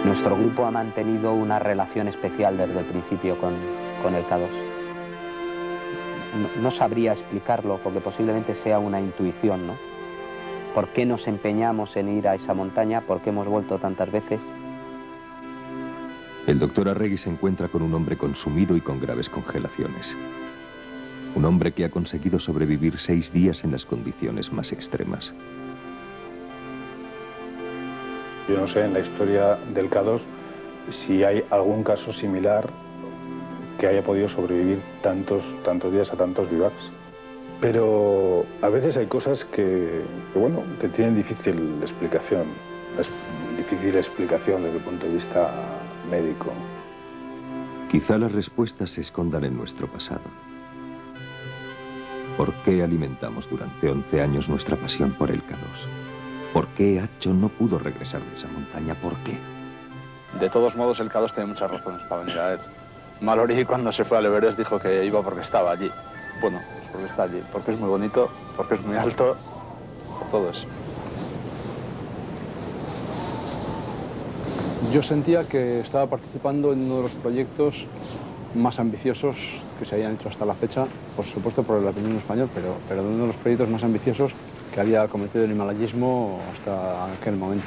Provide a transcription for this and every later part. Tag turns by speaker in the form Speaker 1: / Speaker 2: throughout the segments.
Speaker 1: Nuestro grupo ha mantenido una relación especial desde el principio con el K2. No sabría explicarlo porque posiblemente sea una intuición, ¿no? ¿Por qué nos empeñamos en ir a esa montaña? ¿Por qué hemos vuelto tantas veces?
Speaker 2: El doctor Arregui se encuentra con un hombre consumido y con graves congelaciones. Un hombre que ha conseguido sobrevivir 6 días en las condiciones más extremas.
Speaker 3: Yo no sé en la historia del K2 si hay algún caso similar que haya podido sobrevivir tantos días a tantos vivacs. Pero a veces hay cosas que tienen difícil explicación. Es difícil explicación desde el punto de vista médico.
Speaker 2: Quizá las respuestas se escondan en nuestro pasado. ¿Por qué alimentamos durante 11 años nuestra pasión por el K2? ¿Por qué Acho no pudo regresar de esa montaña? ¿Por qué?
Speaker 4: De todos modos, el K2 tiene muchas razones para venir a él. Mallory, cuando se fue al Everest, dijo que iba porque estaba allí. Bueno, pues porque está allí, porque es muy bonito, porque es muy alto, por todo eso.
Speaker 5: Yo sentía que estaba participando en uno de los proyectos más ambiciosos que se habían hecho hasta la fecha, por supuesto por el alpinismo español, pero de uno de los proyectos más ambiciosos que había cometido el himalayismo hasta aquel momento.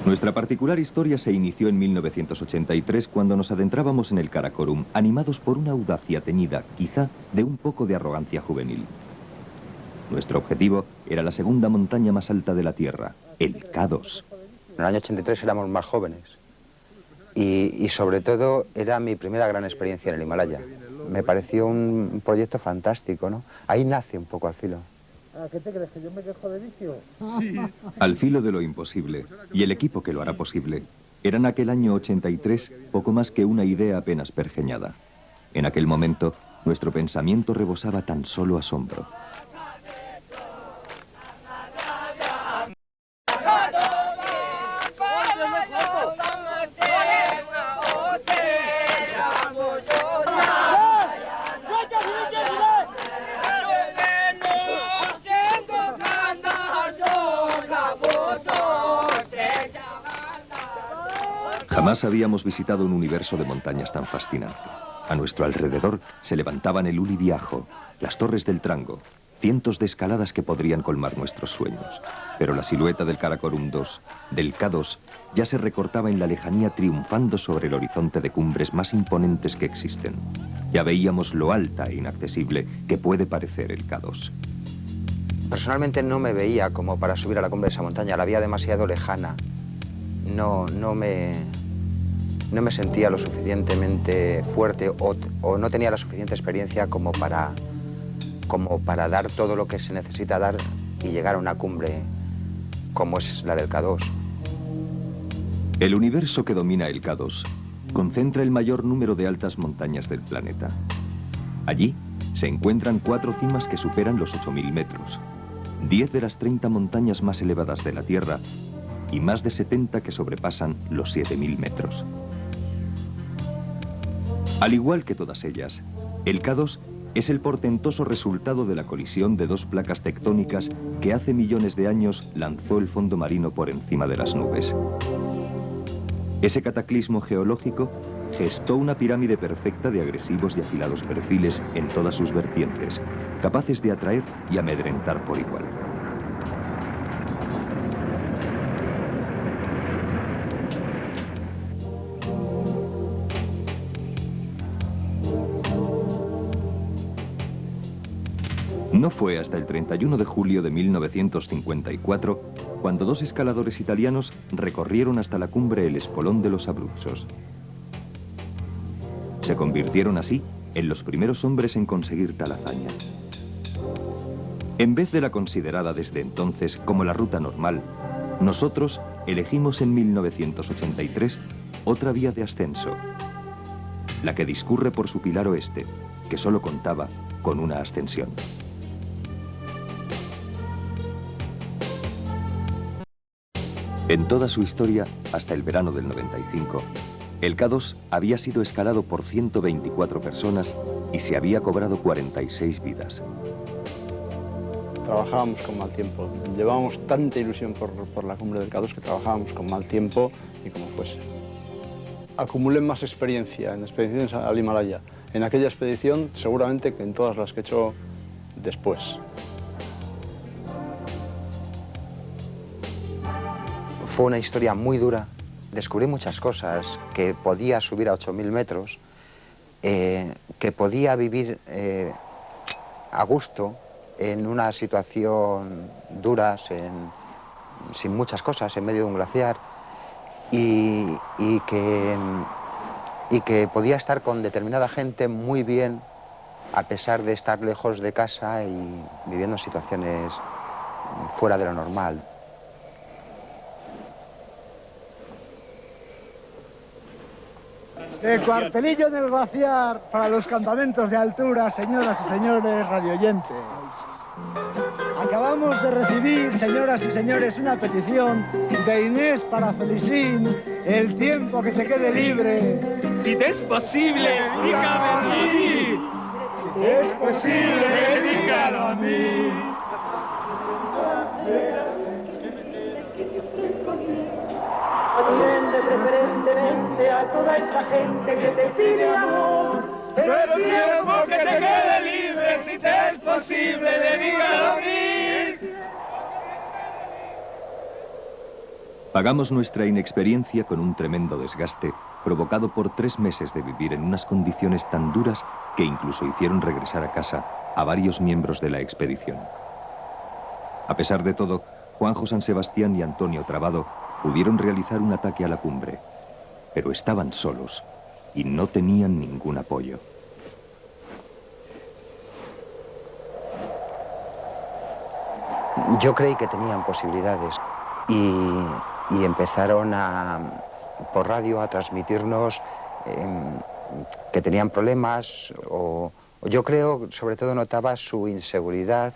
Speaker 2: Nuestra particular historia se inició en 1983 cuando nos adentrábamos en el Karakorum, animados por una audacia teñida, quizá, de un poco de arrogancia juvenil. Nuestro objetivo era la segunda montaña más alta de la Tierra, el K2.
Speaker 6: En el año 83 éramos más jóvenes y sobre todo era mi primera gran experiencia en el Himalaya. Me pareció un proyecto fantástico, ¿no? Ahí nace un poco Al Filo.
Speaker 7: ¿Qué te crees, que yo me quejo de vicio?
Speaker 2: Sí. Al filo de lo imposible, y el equipo que lo hará posible, era en aquel año 83 poco más que una idea apenas pergeñada. En aquel momento, nuestro pensamiento rebosaba tan solo asombro. Jamás habíamos visitado un universo de montañas tan fascinante. A nuestro alrededor se levantaban el Uli Biajo, las Torres del Trango, cientos de escaladas que podrían colmar nuestros sueños. Pero la silueta del Karakorum 2, del K2, ya se recortaba en la lejanía triunfando sobre el horizonte de cumbres más imponentes que existen. Ya veíamos lo alta e inaccesible que puede parecer el K2.
Speaker 6: Personalmente no me veía como para subir a la cumbre de esa montaña, la veía demasiado lejana. No me sentía lo suficientemente fuerte o no tenía la suficiente experiencia como para dar todo lo que se necesita dar y llegar a una cumbre como es la del K2.
Speaker 2: El universo que domina el K2 concentra el mayor número de altas montañas del planeta. Allí se encuentran 4 cimas que superan los 8.000 metros, 10 de las 30 montañas más elevadas de la Tierra y más de 70 que sobrepasan los 7.000 metros. Al igual que todas ellas, el K2 es el portentoso resultado de la colisión de 2 placas tectónicas que hace millones de años lanzó el fondo marino por encima de las nubes. Ese cataclismo geológico gestó una pirámide perfecta de agresivos y afilados perfiles en todas sus vertientes, capaces de atraer y amedrentar por igual. No fue hasta el 31 de julio de 1954 cuando 2 escaladores italianos recorrieron hasta la cumbre el Espolón de los Abruzos. Se convirtieron así en los primeros hombres en conseguir tal hazaña. En vez de la considerada desde entonces como la ruta normal, nosotros elegimos en 1983 otra vía de ascenso, la que discurre por su pilar oeste, que solo contaba con una ascensión. En toda su historia, hasta el verano del 95, el K2 había sido escalado por 124 personas y se había cobrado 46 vidas.
Speaker 5: trabajábamos con mal tiempo. Llevábamos tanta ilusión por la cumbre del K2 que trabajábamos con mal tiempo y como fuese. Acumulé más experiencia en expediciones al Himalaya en aquella expedición seguramente que en todas las que he hecho después.
Speaker 6: Fue una historia muy dura. Descubrí muchas cosas, que podía subir a 8.000 metros, que podía vivir a gusto en una situación dura, sin muchas cosas, en medio de un glaciar, y que podía estar con determinada gente muy bien, a pesar de estar lejos de casa y viviendo situaciones fuera de lo normal.
Speaker 7: El cuartelillo en el glaciar para los campamentos de altura, señoras y señores radioyentes. Acabamos de recibir, señoras y señores, una petición de Inés para Felicín, el tiempo que te quede libre.
Speaker 8: Si te es posible, dedícame a mí.
Speaker 7: Si te es posible, dedícalo a mí.
Speaker 8: Atiende preferentemente a toda esa gente que te pide amor. Pero el tiempo que te quede libre, si te es posible, dedícalo a mí.
Speaker 2: Pagamos nuestra inexperiencia con un tremendo desgaste provocado por 3 meses de vivir en unas condiciones tan duras que incluso hicieron regresar a casa a varios miembros de la expedición. A pesar de todo, Juanjo San Sebastián y Antonio Trabado pudieron realizar un ataque a la cumbre, pero estaban solos y no tenían ningún apoyo.
Speaker 6: Yo creí que tenían posibilidades y empezaron por radio a transmitirnos que tenían problemas o yo creo, sobre todo notaba su inseguridad,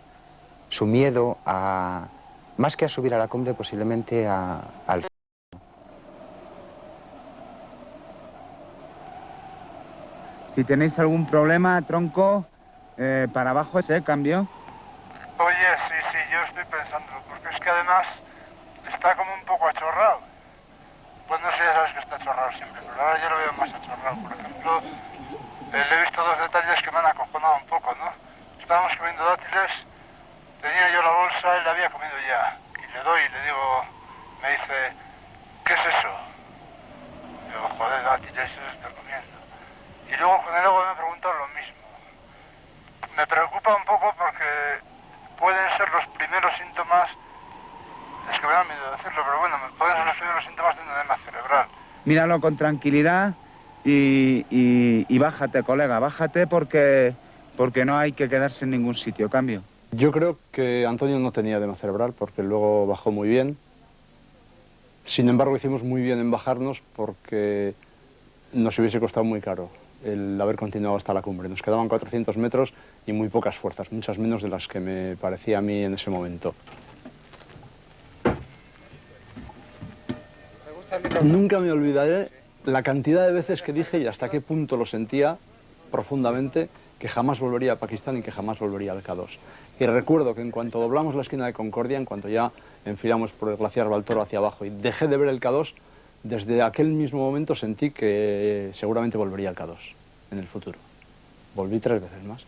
Speaker 6: su miedo más que a subir a la cumbre, posiblemente al...
Speaker 9: Si tenéis algún problema, tronco, para abajo ese cambio.
Speaker 10: Oye, sí, yo estoy pensándolo, porque es que además está como un poco achorrado. Pues no sé, ya sabes que está achorrado siempre, pero ahora yo lo veo más achorrado. Por ejemplo, le he visto 2 detalles que me han acojonado un poco, ¿no? Estábamos comiendo dátiles, tenía yo la bolsa, él la había comido ya. Y le doy y le digo, me dice, ¿qué es eso? Digo, joder, dátiles, eso estoy comiendo. Y luego con el agua me preguntan lo mismo. Me preocupa un poco porque pueden ser los primeros síntomas, es que me da miedo decirlo, pero bueno, pueden ser los primeros síntomas de un edema cerebral.
Speaker 9: Míralo con tranquilidad y bájate, colega, bájate porque no hay que quedarse en ningún sitio, cambio.
Speaker 5: Yo creo que Antonio no tenía edema cerebral porque luego bajó muy bien. Sin embargo, hicimos muy bien en bajarnos porque nos hubiese costado muy caro el haber continuado hasta la cumbre. Nos quedaban 400 metros y muy pocas fuerzas, muchas menos de las que me parecía a mí en ese momento. Nunca me olvidaré la cantidad de veces que dije y hasta qué punto lo sentía profundamente que jamás volvería a Pakistán y que jamás volvería al K2. Y recuerdo que en cuanto doblamos la esquina de Concordia, en cuanto ya enfilamos por el glaciar Baltoro hacia abajo y dejé de ver el K2, desde aquel mismo momento sentí que seguramente volvería al K2 en el futuro. Volví 3 veces más.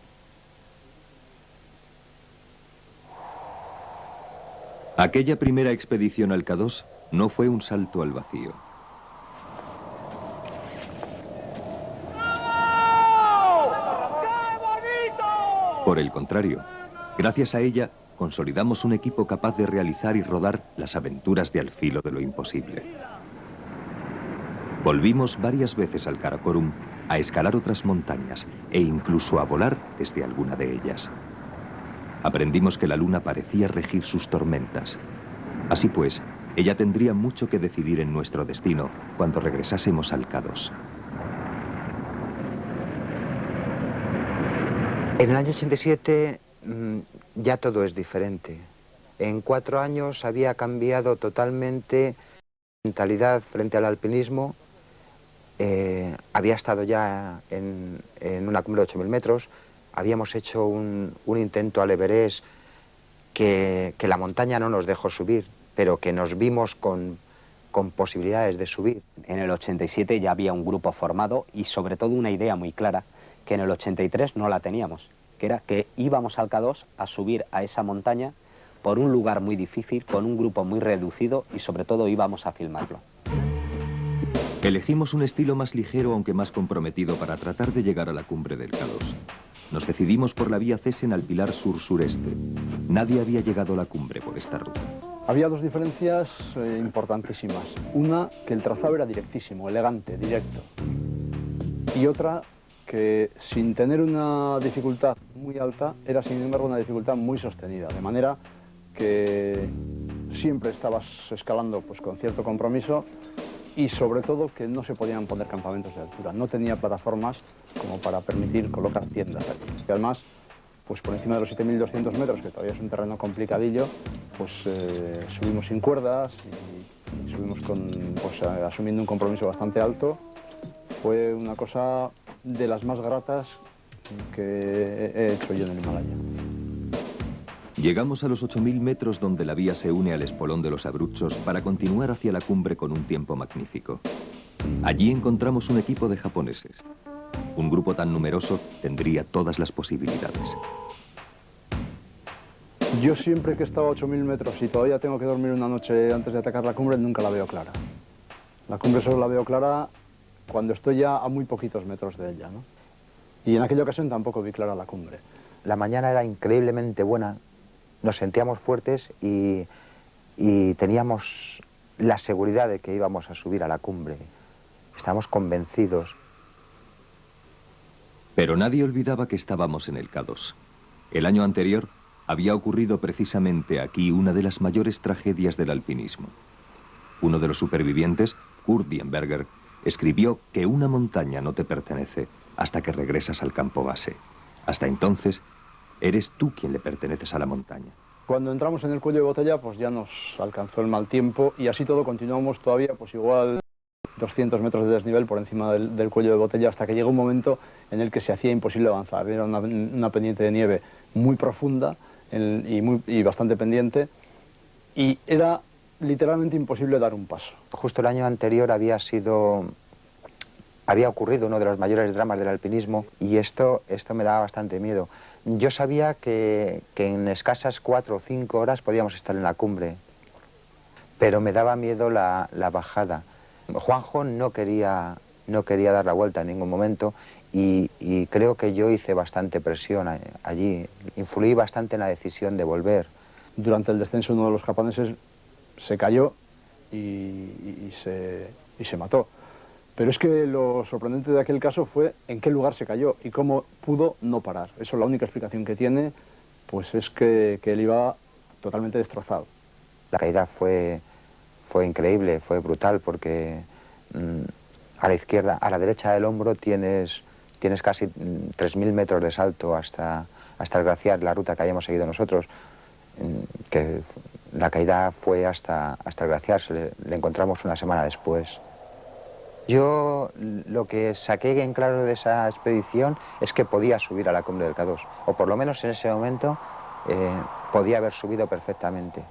Speaker 2: Aquella primera expedición al K2 no fue un salto al vacío. Por el contrario, gracias a ella consolidamos un equipo capaz de realizar y rodar las aventuras de Al filo de lo imposible. Volvimos varias veces al Karakorum a escalar otras montañas e incluso a volar desde alguna de ellas. Aprendimos que la luna parecía regir sus tormentas. Así pues, ella tendría mucho que decidir en nuestro destino cuando regresásemos al K2.
Speaker 6: En el año 87 ya todo es diferente. En 4 años había cambiado totalmente la mentalidad frente al alpinismo. Había estado ya en una cumbre de 8.000 metros, habíamos hecho un intento al Everest que la montaña no nos dejó subir, pero que nos vimos con posibilidades de subir.
Speaker 1: En el 87 ya había un grupo formado y sobre todo una idea muy clara, que en el 83 no la teníamos, que era que íbamos al K2 a subir a esa montaña por un lugar muy difícil, con un grupo muy reducido y sobre todo íbamos a filmarlo.
Speaker 2: Elegimos un estilo más ligero aunque más comprometido para tratar de llegar a la cumbre del K2. Nos decidimos por la vía Cesen al Pilar Sur-Sureste. Nadie había llegado a la cumbre por esta ruta.
Speaker 5: Había dos diferencias importantísimas. Una, que el trazado era directísimo, elegante, directo. Y otra, que sin tener una dificultad muy alta, era sin embargo una dificultad muy sostenida. De manera que siempre estabas escalando pues, con cierto compromiso y sobre todo que no se podían poner campamentos de altura. No tenía plataformas como para permitir colocar tiendas allí. Y además, pues por encima de los 7.200 metros, que todavía es un terreno complicadillo, pues subimos sin cuerdas y subimos pues, asumiendo un compromiso bastante alto. Fue una cosa de las más gratas que he hecho yo en el Himalaya.
Speaker 2: Llegamos a los 8.000 metros donde la vía se une al espolón de los Abruzos para continuar hacia la cumbre con un tiempo magnífico. Allí encontramos un equipo de japoneses. Un grupo tan numeroso tendría todas las posibilidades.
Speaker 5: Yo siempre que he estado a 8.000 metros y todavía tengo que dormir una noche antes de atacar la cumbre, nunca la veo clara. La cumbre solo la veo clara cuando estoy ya a muy poquitos metros de ella, ¿no? Y en aquella ocasión tampoco vi clara la cumbre.
Speaker 6: La mañana era increíblemente buena, nos sentíamos fuertes y teníamos la seguridad de que íbamos a subir a la cumbre. Estábamos convencidos.
Speaker 2: Pero nadie olvidaba que estábamos en el K2. El año anterior había ocurrido precisamente aquí una de las mayores tragedias del alpinismo. Uno de los supervivientes, Kurt Dienberger, escribió que una montaña no te pertenece hasta que regresas al campo base. Hasta entonces, eres tú quien le perteneces a la montaña.
Speaker 5: Cuando entramos en el cuello de botella, pues ya nos alcanzó el mal tiempo y así todo continuamos todavía, pues igual 200 metros de desnivel por encima del cuello de botella, hasta que llegó un momento en el que se hacía imposible avanzar. Era una pendiente de nieve muy profunda y bastante pendiente, y era literalmente imposible dar un paso.
Speaker 6: Justo el año anterior había ocurrido uno de los mayores dramas del alpinismo y esto me daba bastante miedo. Yo sabía que en escasas 4 o 5 horas podíamos estar en la cumbre, pero me daba miedo la bajada. Juanjo no quería dar la vuelta en ningún momento y creo que yo hice bastante presión allí, influí bastante en la decisión de volver.
Speaker 5: Durante el descenso uno de los japoneses se cayó y se mató. Pero es que lo sorprendente de aquel caso fue en qué lugar se cayó y cómo pudo no parar. Eso, la única explicación que tiene, pues es que él iba totalmente destrozado.
Speaker 6: La caída fue increíble, fue brutal, porque a la izquierda, a la derecha del hombro tienes casi 3.000 metros de salto hasta el glaciar, la ruta que habíamos seguido nosotros, que la caída fue hasta el glaciar, le encontramos una semana después. Yo lo que saqué en claro de esa expedición es que podía subir a la cumbre del K2, o por lo menos en ese momento podía haber subido perfectamente.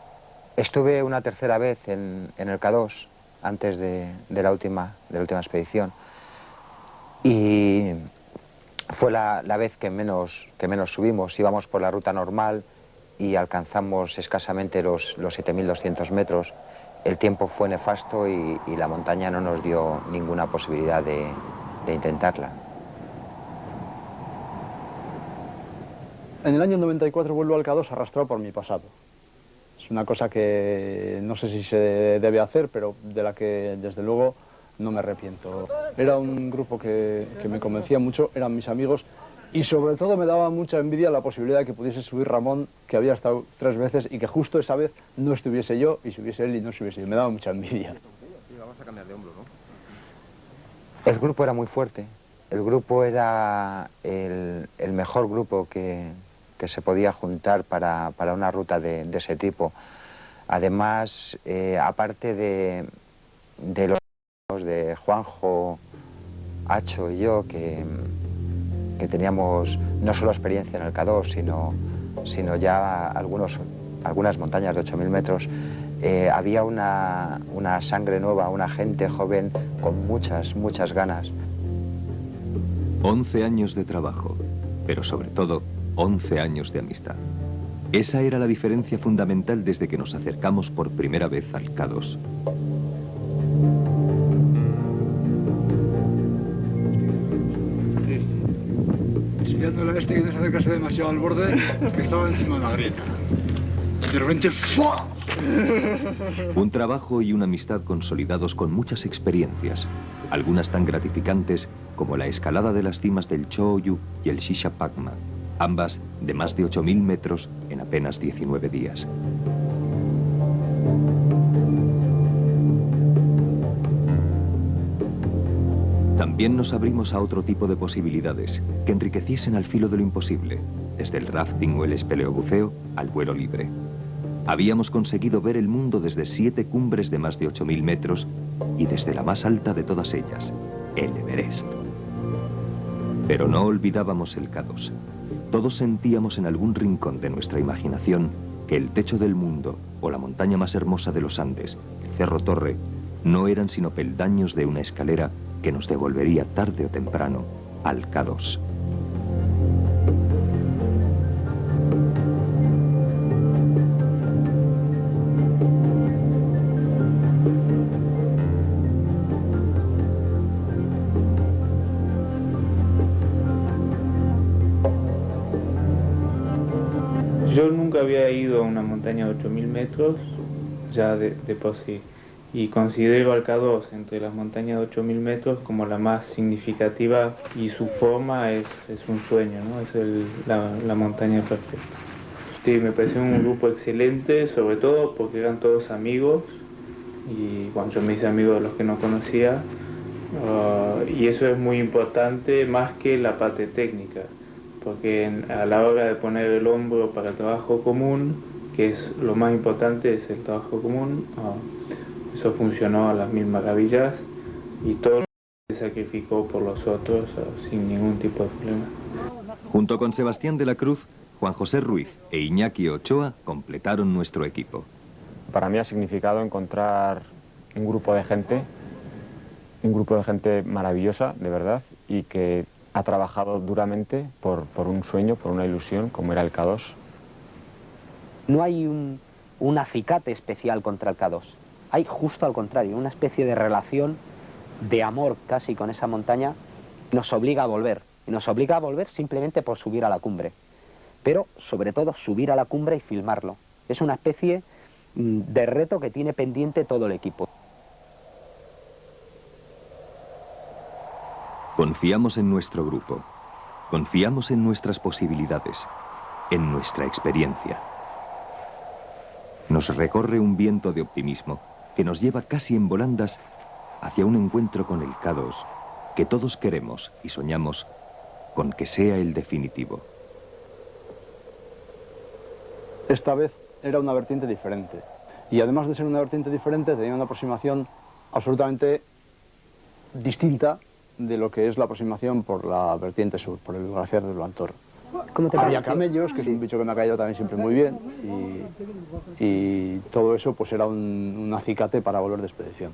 Speaker 6: Estuve una tercera vez en el K2 antes de la última expedición y fue la vez que menos subimos. Íbamos por la ruta normal y alcanzamos escasamente los 7.200 metros. El tiempo fue nefasto y la montaña no nos dio ninguna posibilidad de intentarla.
Speaker 5: En el año 94 vuelvo al K2 arrastrado por mi pasado. Es una cosa que no sé si se debe hacer, pero de la que desde luego no me arrepiento. Era un grupo que me convencía mucho, eran mis amigos, y sobre todo me daba mucha envidia la posibilidad de que pudiese subir Ramón, que había estado 3 veces, y que justo esa vez no estuviese yo, y subiese él y no estuviese yo. Me daba mucha envidia.
Speaker 2: Vamos a cambiar de hombro, ¿no?
Speaker 6: El grupo era muy fuerte. El grupo era el mejor grupo que se podía juntar para una ruta de ese tipo. Además, aparte de los de Juanjo, Acho y yo, que teníamos no solo experiencia en el K2, sino ya algunos algunas montañas de 8.000 metros, había una sangre nueva, una gente joven con muchas ganas.
Speaker 2: 11 años de trabajo, pero sobre todo 11 años de amistad. Esa era la diferencia fundamental desde que nos acercamos por primera vez al K2.
Speaker 11: Enseñándole a este que no se acercase demasiado al borde, que estaba encima de la grieta. De repente, ¡fua!
Speaker 2: Un trabajo y una amistad consolidados con muchas experiencias, algunas tan gratificantes como la escalada de las cimas del Choyu y el Shishapakma, ambas de más de 8.000 metros en apenas 19 días. También nos abrimos a otro tipo de posibilidades que enriqueciesen al filo de lo imposible, desde el rafting o el espeleobuceo al vuelo libre. Habíamos conseguido ver el mundo desde 7 cumbres de más de 8.000 metros y desde la más alta de todas ellas, el Everest. Pero no olvidábamos el K2. Todos sentíamos en algún rincón de nuestra imaginación que el techo del mundo o la montaña más hermosa de los Andes, el Cerro Torre, no eran sino peldaños de una escalera que nos devolvería tarde o temprano al K2.
Speaker 12: Yo nunca había ido a una montaña de 8.000 metros, ya de por sí, y considero al K2 entre las montañas de 8.000 metros como la más significativa, y su forma es un sueño, ¿no? Es la montaña perfecta. Sí, me pareció un grupo excelente, sobre todo porque eran todos amigos, y bueno, yo me hice amigo de los que no conocía, y eso es muy importante más que la parte técnica. Porque a la hora de poner el hombro para el trabajo común, que es lo más importante, es el trabajo común, eso funcionó a las mil maravillas y todo se sacrificó por los otros sin ningún tipo de problema.
Speaker 2: Junto con Sebastián de la Cruz, Juan José Ruiz e Iñaki Ochoa completaron nuestro equipo.
Speaker 13: Para mí ha significado encontrar un grupo de gente maravillosa, de verdad, y que ha trabajado duramente por un sueño, por una ilusión, como era el K2.
Speaker 1: No hay un acicate especial contra el K2. Hay justo al contrario, una especie de relación de amor casi con esa montaña. Nos obliga a volver. Y nos obliga a volver simplemente por subir a la cumbre. Pero, sobre todo, subir a la cumbre y filmarlo. Es una especie de reto que tiene pendiente todo el equipo.
Speaker 2: Confiamos en nuestro grupo, confiamos en nuestras posibilidades, en nuestra experiencia. Nos recorre un viento de optimismo que nos lleva casi en volandas hacia un encuentro con el K2 que todos queremos y soñamos con que sea el definitivo.
Speaker 5: Esta vez era una vertiente diferente y además de ser una vertiente diferente tenía una aproximación absolutamente distinta de lo que es la aproximación por la vertiente sur, por el glaciar del Blantor. Había camellos, que es un bicho que me ha caído también siempre muy bien, y todo eso pues era un acicate para volver de expedición.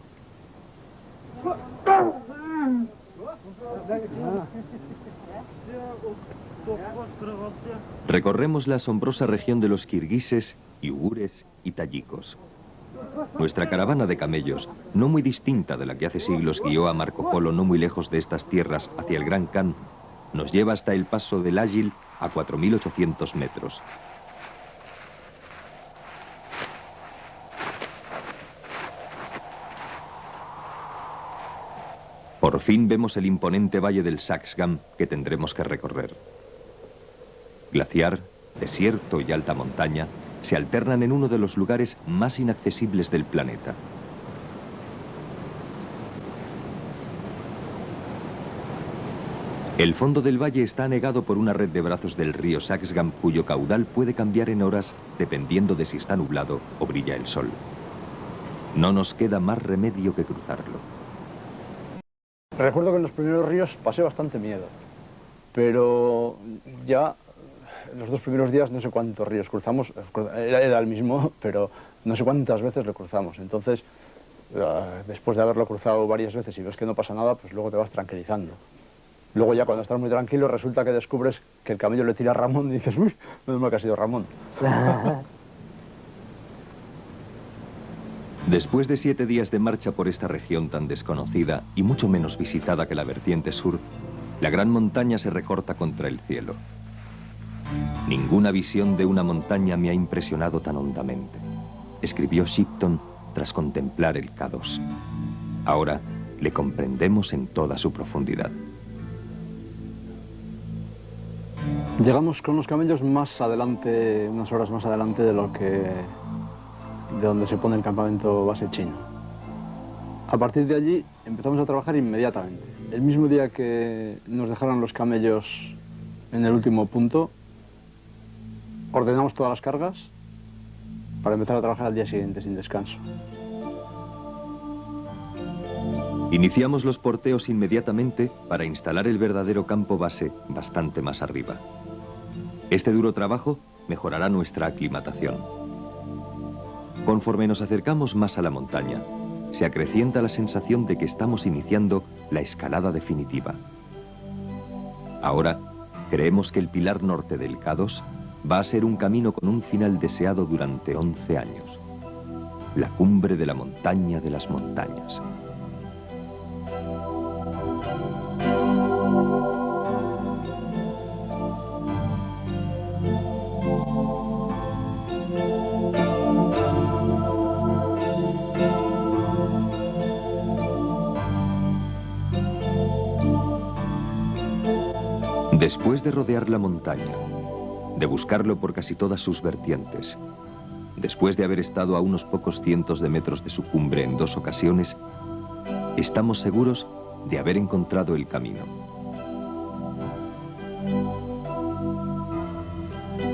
Speaker 2: Recorremos la asombrosa región de los kirguises, yugures y tayikos. Nuestra caravana de camellos, no muy distinta de la que hace siglos guió a Marco Polo no muy lejos de estas tierras hacia el Gran Khan, nos lleva hasta el paso del Ágil a 4.800 metros. Por fin vemos el imponente valle del Saxgam que tendremos que recorrer. Glaciar, desierto y alta montaña se alternan en uno de los lugares más inaccesibles del planeta. El fondo del valle está anegado por una red de brazos del río Saxgam cuyo caudal puede cambiar en horas dependiendo de si está nublado o brilla el sol. No nos queda más remedio que cruzarlo.
Speaker 5: Recuerdo que en los primeros ríos pasé bastante miedo, pero ya los 2 primeros días no sé cuántos ríos cruzamos, era el mismo, pero no sé cuántas veces lo cruzamos. Entonces, después de haberlo cruzado varias veces y ves que no pasa nada, pues luego te vas tranquilizando. Luego ya cuando estás muy tranquilo resulta que descubres que el camello le tira a Ramón y dices, uy, menos mal que ha sido Ramón.
Speaker 2: Después de 7 días de marcha por esta región tan desconocida y mucho menos visitada que la vertiente sur, la gran montaña se recorta contra el cielo. Ninguna visión de una montaña me ha impresionado tan hondamente, escribió Shipton tras contemplar el K2. Ahora le comprendemos en toda su profundidad.
Speaker 5: Llegamos con los camellos más adelante, unas horas más adelante de donde se pone el campamento base chino. A partir de allí empezamos a trabajar inmediatamente. El mismo día que nos dejaron los camellos en el último punto, ordenamos todas las cargas para empezar a trabajar al día siguiente sin descanso.
Speaker 2: Iniciamos los porteos inmediatamente para instalar el verdadero campo base bastante más arriba. Este duro trabajo mejorará nuestra aclimatación. Conforme nos acercamos más a la montaña, se acrecienta la sensación de que estamos iniciando la escalada definitiva. Ahora, creemos que el pilar norte del K2 va a ser un camino con un final deseado durante 11 años. La cumbre de la montaña de las montañas. Después de rodear la montaña, de buscarlo por casi todas sus vertientes, después de haber estado a unos pocos cientos de metros de su cumbre en 2 ocasiones, estamos seguros de haber encontrado el camino.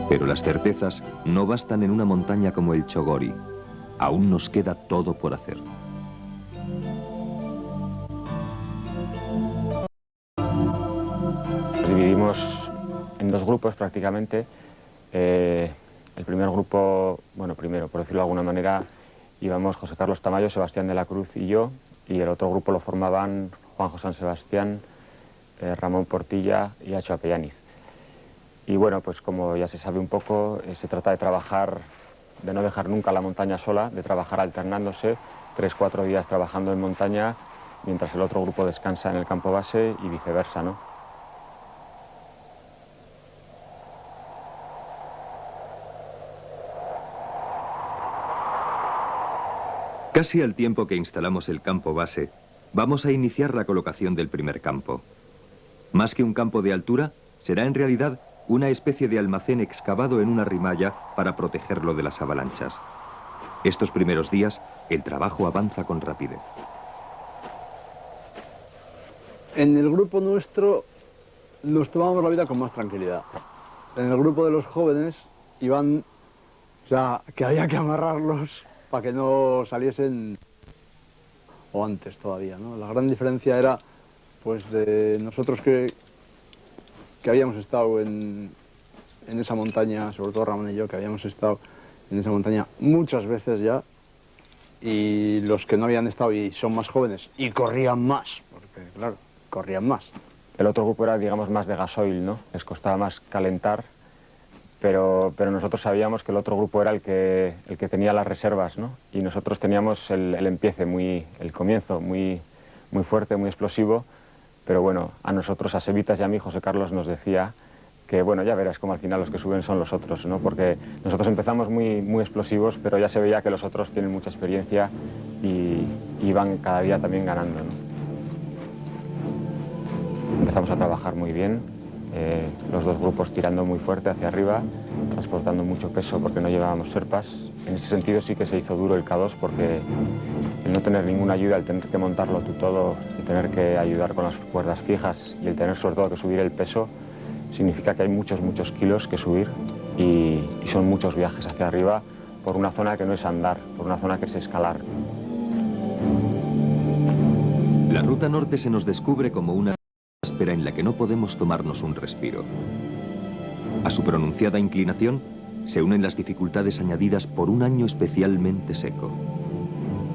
Speaker 2: Pero las certezas no bastan en una montaña como el Chogori. Aún nos queda todo por hacer.
Speaker 13: Dividimos en 2 grupos prácticamente. El primer grupo, bueno, primero, por decirlo de alguna manera, íbamos José Carlos Tamayo, Sebastián de la Cruz y yo, y el otro grupo lo formaban Juanjo San Sebastián, Ramón Portilla y Acho Apellaniz. Y bueno, pues como ya se sabe un poco, se trata de trabajar, de no dejar nunca la montaña sola, de trabajar alternándose, 3-4 días trabajando en montaña, mientras el otro grupo descansa en el campo base y viceversa, ¿no?
Speaker 2: Casi al tiempo que instalamos el campo base, vamos a iniciar la colocación del primer campo. Más que un campo de altura, será en realidad una especie de almacén excavado en una rimalla para protegerlo de las avalanchas. Estos primeros días, el trabajo avanza con rapidez.
Speaker 5: En el grupo nuestro nos tomamos la vida con más tranquilidad. En el grupo de los jóvenes iban, o sea, que había que amarrarlos para que no saliesen, o antes todavía, ¿no? La gran diferencia era, pues, de nosotros que habíamos estado en esa montaña, sobre todo Ramón y yo, que habíamos estado en esa montaña muchas veces ya, y los que no habían estado y son más jóvenes y corrían más, porque, claro, corrían más.
Speaker 13: El otro grupo era, digamos, más de gasoil, ¿no? Les costaba más calentar, pero nosotros sabíamos que el otro grupo era el que tenía las reservas, ¿no? Y nosotros teníamos el empiece, el comienzo muy fuerte, muy explosivo, pero bueno, a nosotros, a Sevitas y a mí, José Carlos nos decía que, bueno, ya verás cómo al final los que suben son los otros, ¿no? Porque nosotros empezamos muy explosivos, pero ya se veía que los otros tienen mucha experiencia y van cada día también ganando, ¿no? Empezamos a trabajar muy bien. Los 2 grupos tirando muy fuerte hacia arriba, transportando mucho peso porque no llevábamos serpas. En ese sentido sí que se hizo duro el K2 porque el no tener ninguna ayuda, el tener que montarlo tú todo, el tener que ayudar con las cuerdas fijas y el tener sobre todo que subir el peso, significa que hay muchos kilos que subir y son muchos viajes hacia arriba por una zona que no es andar, por una zona que es escalar.
Speaker 2: La ruta norte se nos descubre como una áspera en la que no podemos tomarnos un respiro. A su pronunciada inclinación se unen las dificultades añadidas por un año especialmente seco.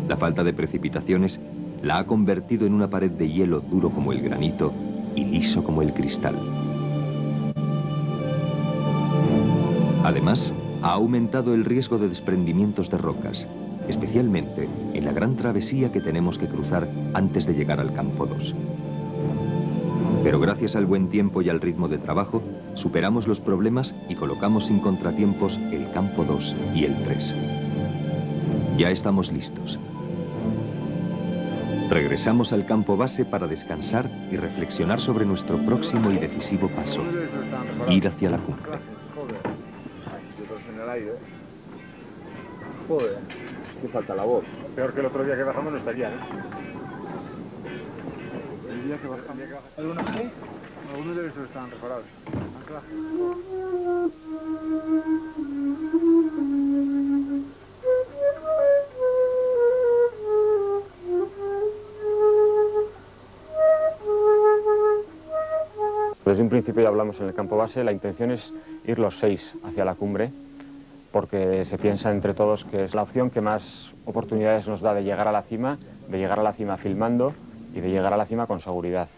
Speaker 2: La falta de precipitaciones la ha convertido en una pared de hielo duro como el granito y liso como el cristal. Además, ha aumentado el riesgo de desprendimientos de rocas, especialmente en la gran travesía que tenemos que cruzar antes de llegar al campo 2. Pero gracias al buen tiempo y al ritmo de trabajo, superamos los problemas y colocamos sin contratiempos el campo 2 y el 3. Ya estamos listos. Regresamos al campo base para descansar y reflexionar sobre nuestro próximo y decisivo paso, ir hacia la cumbre.
Speaker 5: Joder, que falta la voz.
Speaker 11: Peor que el otro día que bajamos no estaría, ¿eh?
Speaker 5: El día que bajamos.
Speaker 11: ¿Algunos qué? Algunos de estos estaban reparados.
Speaker 13: Desde un principio ya hablamos en el campo base, la intención es ir los 6 hacia la cumbre, porque se piensa entre todos que es la opción que más oportunidades nos da de llegar a la cima filmando y de llegar a la cima con seguridad.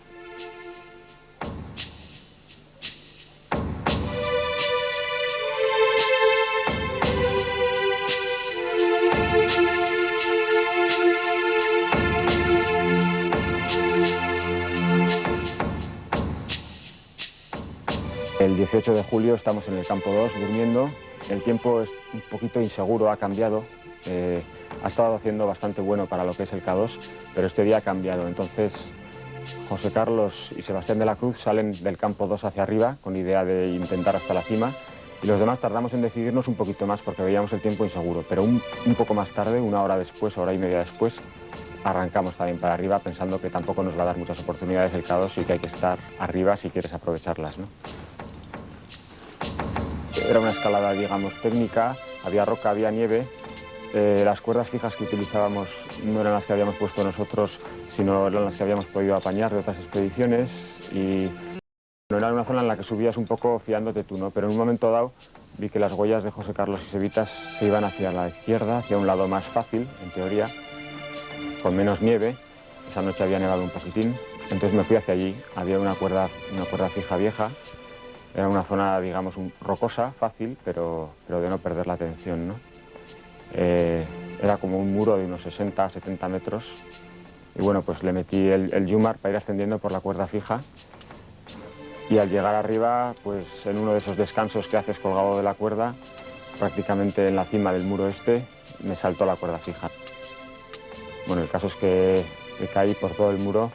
Speaker 13: El 18 de julio estamos en el campo 2 durmiendo. El tiempo es un poquito inseguro, ha cambiado. Ha estado haciendo bastante bueno para lo que es el K2, pero este día ha cambiado. Entonces, José Carlos y Sebastián de la Cruz salen del campo 2 hacia arriba con idea de intentar hasta la cima. Y los demás tardamos en decidirnos un poquito más porque veíamos el tiempo inseguro. Pero un poco más tarde, una hora después, hora y media después, arrancamos también para arriba pensando que tampoco nos va a dar muchas oportunidades el K2 y que hay que estar arriba si quieres aprovecharlas, ¿no? Era una escalada, digamos, técnica, había roca, había nieve. Las cuerdas fijas que utilizábamos no eran las que habíamos puesto nosotros, sino eran las que habíamos podido apañar de otras expediciones. Y no era una zona en la que subías un poco fiándote tú, ¿no? Pero en un momento dado vi que las huellas de José Carlos y Sevitas se iban hacia la izquierda, hacia un lado más fácil, en teoría, con menos nieve. Esa noche había nevado un poquitín, entonces me fui hacia allí. Había una cuerda fija vieja. Era una zona, digamos, rocosa, fácil, pero de no perder la atención, ¿no? Era como un muro de unos 60, 70 metros. Y bueno, pues le metí el Yumar para ir ascendiendo por la cuerda fija. Y al llegar arriba, pues en uno de esos descansos que haces colgado de la cuerda, prácticamente en la cima del muro este, me saltó la cuerda fija. Bueno, el caso es que caí por todo el muro,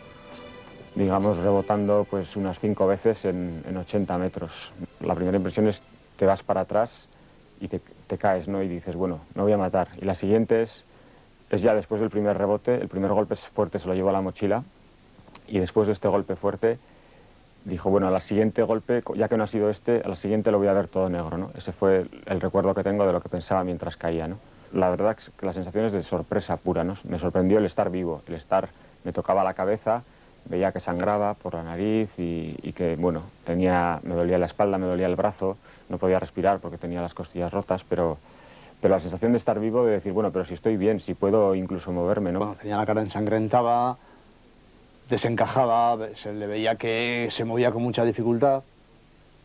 Speaker 13: digamos, rebotando pues unas 5 veces en 80 metros. La primera impresión es te vas para atrás y te caes, ¿no? Y dices, bueno, me voy a matar. Y la siguiente es ya después del primer rebote, el primer golpe fuerte se lo llevo a la mochila y después de este golpe fuerte dijo, bueno, a la siguiente golpe, ya que no ha sido este, a la siguiente lo voy a ver todo negro, ¿no? Ese fue el recuerdo que tengo de lo que pensaba mientras caía, ¿no? La verdad es que la sensación es de sorpresa pura, ¿no? Me sorprendió el estar vivo, me tocaba la cabeza, veía que sangraba por la nariz y que, bueno, me dolía la espalda, me dolía el brazo, no podía respirar porque tenía las costillas rotas, pero la sensación de estar vivo, de decir, bueno, pero si estoy bien, si puedo incluso moverme, ¿no?
Speaker 5: Bueno, tenía la cara ensangrentada, desencajada, se le veía que se movía con mucha dificultad.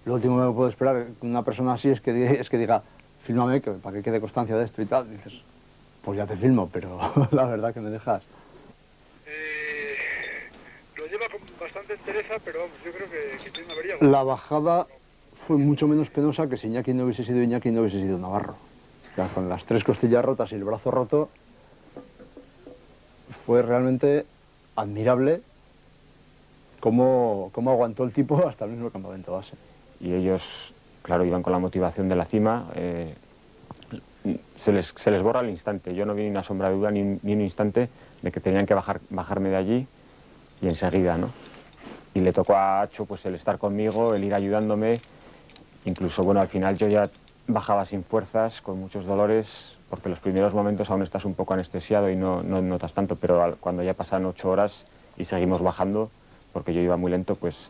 Speaker 5: Lo último que me puedo esperar de una persona así es que diga, fílmame, para que quede constancia de esto y tal. Dices, pues ya te filmo, pero la verdad que me dejas.
Speaker 11: Lo lleva con bastante entereza, pero vamos, yo creo que tiene una avería.
Speaker 5: La bajada fue mucho menos penosa que si Iñaki no hubiese sido Iñaki, no hubiese sido Navarro. Ya, con las 3 costillas rotas y el brazo roto, fue realmente admirable cómo aguantó el tipo hasta el mismo campamento base.
Speaker 13: Y ellos, claro, iban con la motivación de la cima. Se les borra al instante. Yo no vi ni una sombra de duda ni un instante de que tenían que bajarme de allí y enseguida, ¿no? Y le tocó a Acho pues el estar conmigo, el ir ayudándome. Incluso, bueno, al final yo ya bajaba sin fuerzas, con muchos dolores, porque los primeros momentos aún estás un poco anestesiado y no notas tanto, pero cuando ya pasan 8 horas y seguimos bajando, porque yo iba muy lento, pues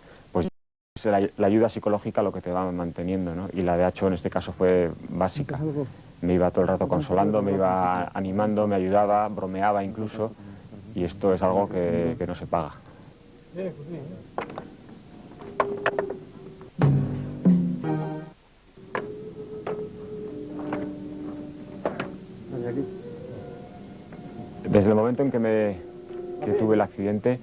Speaker 13: es la ayuda psicológica lo que te va manteniendo, ¿no? Y la de Acho en este caso fue básica. Me iba todo el rato consolando, me iba animando, me ayudaba, bromeaba incluso, y esto es algo que no se paga. Desde el momento en que tuve el accidente,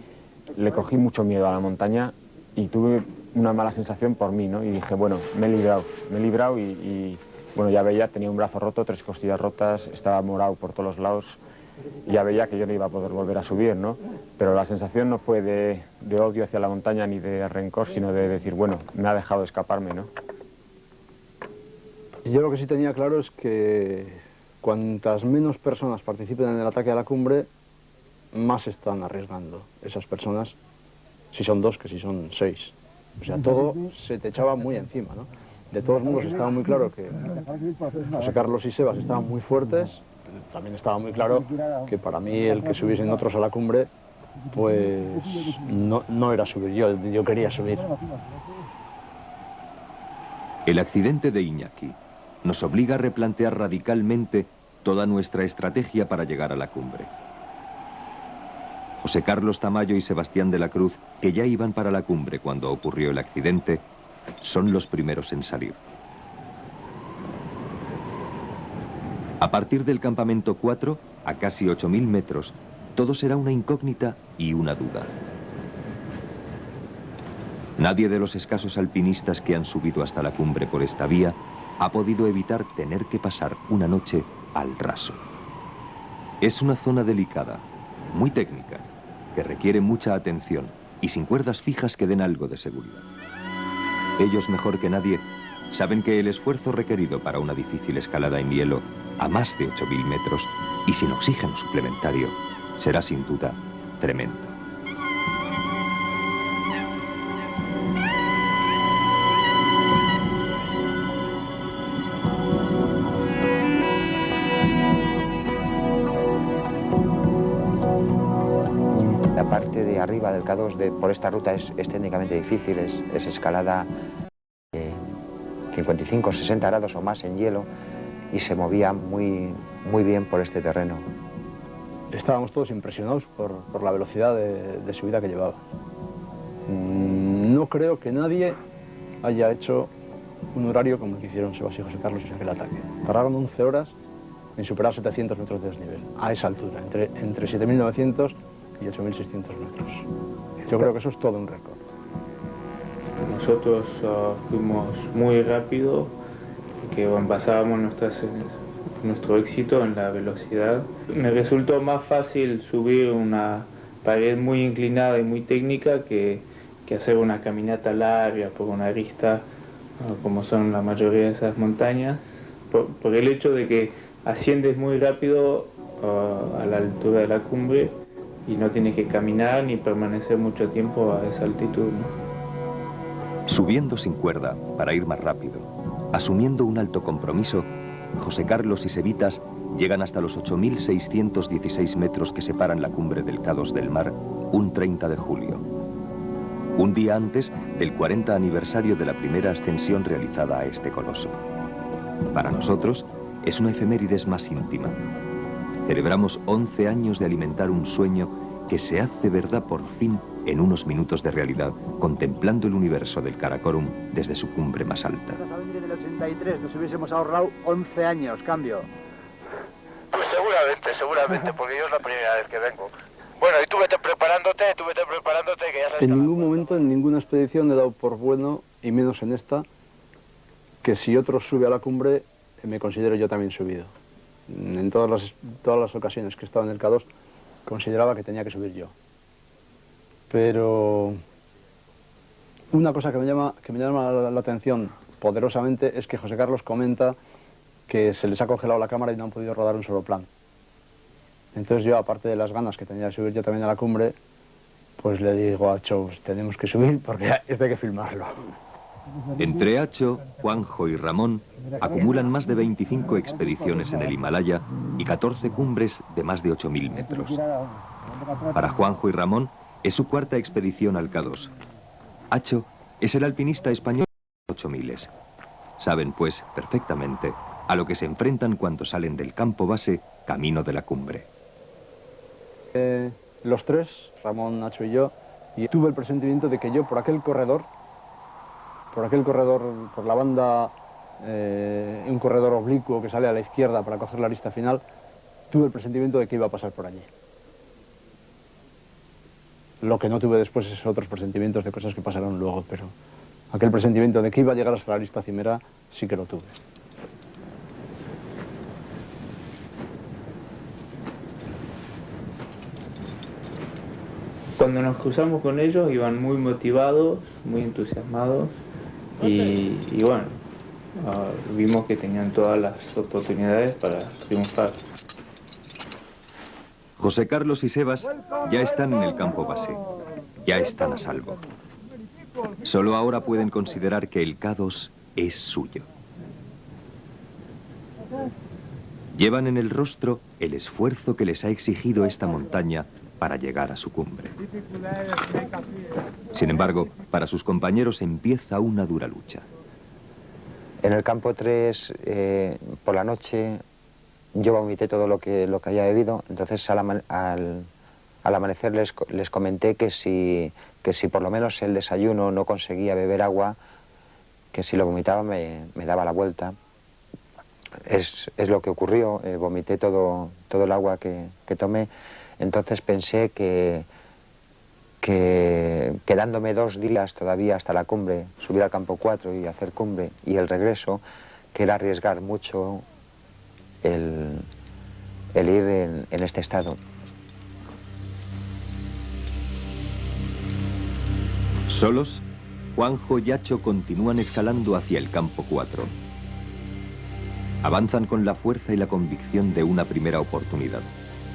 Speaker 13: le cogí mucho miedo a la montaña y tuve una mala sensación por mí, ¿no? Y dije, bueno, me he librado y bueno, ya veía, tenía un brazo roto, 3 costillas rotas, estaba morado por todos los lados, y ya veía que yo no iba a poder volver a subir, ¿no? Pero la sensación no fue de odio hacia la montaña ni de rencor, sino de decir, bueno, me ha dejado escaparme, ¿no?
Speaker 5: Y yo lo que sí tenía claro es que cuantas menos personas participen en el ataque a la cumbre, más están arriesgando esas personas, si son 2 que si son 6. O sea, todo se te echaba muy encima, ¿no? De todos modos, estaba muy claro que José Carlos y Sebas estaban muy fuertes. También estaba muy claro que para mí el que subiesen otros a la cumbre, pues no era subir yo quería subir.
Speaker 2: El accidente de Iñaki nos obliga a replantear radicalmente toda nuestra estrategia para llegar a la cumbre. José Carlos Tamayo y Sebastián de la Cruz, que ya iban para la cumbre cuando ocurrió el accidente, son los primeros en salir. A partir del campamento 4, a casi 8.000 metros, todo será una incógnita y una duda. Nadie de los escasos alpinistas que han subido hasta la cumbre por esta vía ha podido evitar tener que pasar una noche al raso. Es una zona delicada, muy técnica, que requiere mucha atención y sin cuerdas fijas que den algo de seguridad. Ellos, mejor que nadie, saben que el esfuerzo requerido para una difícil escalada en hielo a más de 8.000 metros y sin oxígeno suplementario será sin duda tremendo.
Speaker 6: La parte de arriba del K2 por esta ruta es técnicamente difícil, es escalada 55, 60 grados o más en hielo y se movía muy bien por este terreno.
Speaker 5: Estábamos todos impresionados por la velocidad de subida que llevaba. No creo que nadie haya hecho un horario como el que hicieron Sebastián y José Carlos en aquel ataque. Tardaron 11 horas en superar 700 metros de desnivel, a esa altura, entre 7.900 y 8.600 metros. Yo creo que eso es todo un récord.
Speaker 12: Nosotros fuimos muy rápido, que basábamos nuestro éxito en la velocidad. Me resultó más fácil subir una pared muy inclinada y muy técnica que hacer una caminata larga por una arista, como son la mayoría de esas montañas, por el hecho de que asciendes muy rápido a la altura de la cumbre y no tienes que caminar ni permanecer mucho tiempo a esa altitud, ¿no?
Speaker 2: Subiendo sin cuerda para ir más rápido, asumiendo un alto compromiso, José Carlos y Sevitas llegan hasta los 8.616 metros que separan la cumbre del K2 del Mar un 30 de julio. Un día antes del 40 aniversario de la primera ascensión realizada a este coloso. Para nosotros es una efemérides más íntima. Celebramos 11 años de alimentar un sueño que se hace verdad por fin en unos minutos de realidad, contemplando el universo del Karakorum desde su cumbre más alta.
Speaker 7: En el 83 nos hubiésemos ahorrado 11 años, cambio.
Speaker 10: Pues seguramente, porque yo es la primera vez que vengo. Bueno, y tú vete preparándote, que ya sabes.
Speaker 5: En ningún momento, en ninguna expedición he dado por bueno, y menos en esta, que si otro sube a la cumbre, me considero yo también subido. En todas las ocasiones que he estado en el K2, consideraba que tenía que subir yo. Pero una cosa que me llama la atención poderosamente es que José Carlos comenta que se les ha congelado la cámara y no han podido rodar un solo plan. Entonces yo, aparte de las ganas que tenía de subir yo también a la cumbre, pues le digo a Acho, tenemos que subir porque esto hay que filmarlo.
Speaker 2: Entre Acho, Juanjo y Ramón acumulan más de 25 expediciones en el Himalaya y 14 cumbres de más de 8.000 metros. Para Juanjo y Ramón es su cuarta expedición al K2. Acho Es el alpinista español 8000. Saben, pues, perfectamente a lo que se enfrentan cuando salen del campo base camino de la cumbre.
Speaker 5: Los tres, Ramón, Nacho y yo, y tuve el presentimiento de que yo por aquel corredor, por la banda, un corredor oblicuo que sale a la izquierda para coger la lista final, tuve el presentimiento de que iba a pasar por allí. Lo que no tuve después es otros presentimientos de cosas que pasaron luego, pero aquel presentimiento de que iba a llegar hasta la lista cimera sí que lo tuve.
Speaker 12: Cuando nos cruzamos con ellos iban muy motivados, muy entusiasmados y bueno, vimos que tenían todas las oportunidades para triunfar.
Speaker 2: José Carlos y Sebas ya están en el campo base, ya están a salvo. Solo ahora pueden considerar que el K2 es suyo. Llevan en el rostro el esfuerzo que les ha exigido esta montaña para llegar a su cumbre. Sin embargo, para sus compañeros empieza una dura lucha.
Speaker 6: En el campo 3, por la noche, yo vomité todo lo que había bebido, entonces al amanecer les comenté que si por lo menos el desayuno no conseguía beber agua, que si lo vomitaba me daba la vuelta. Es lo que ocurrió, vomité todo el agua que tomé. Entonces pensé que quedándome 2 días todavía hasta la cumbre, subir al campo 4 y hacer cumbre y el regreso, que era arriesgar mucho el ir en este estado.
Speaker 2: Solos, Juanjo y Acho continúan escalando hacia el campo 4. Avanzan con la fuerza y la convicción de una primera oportunidad,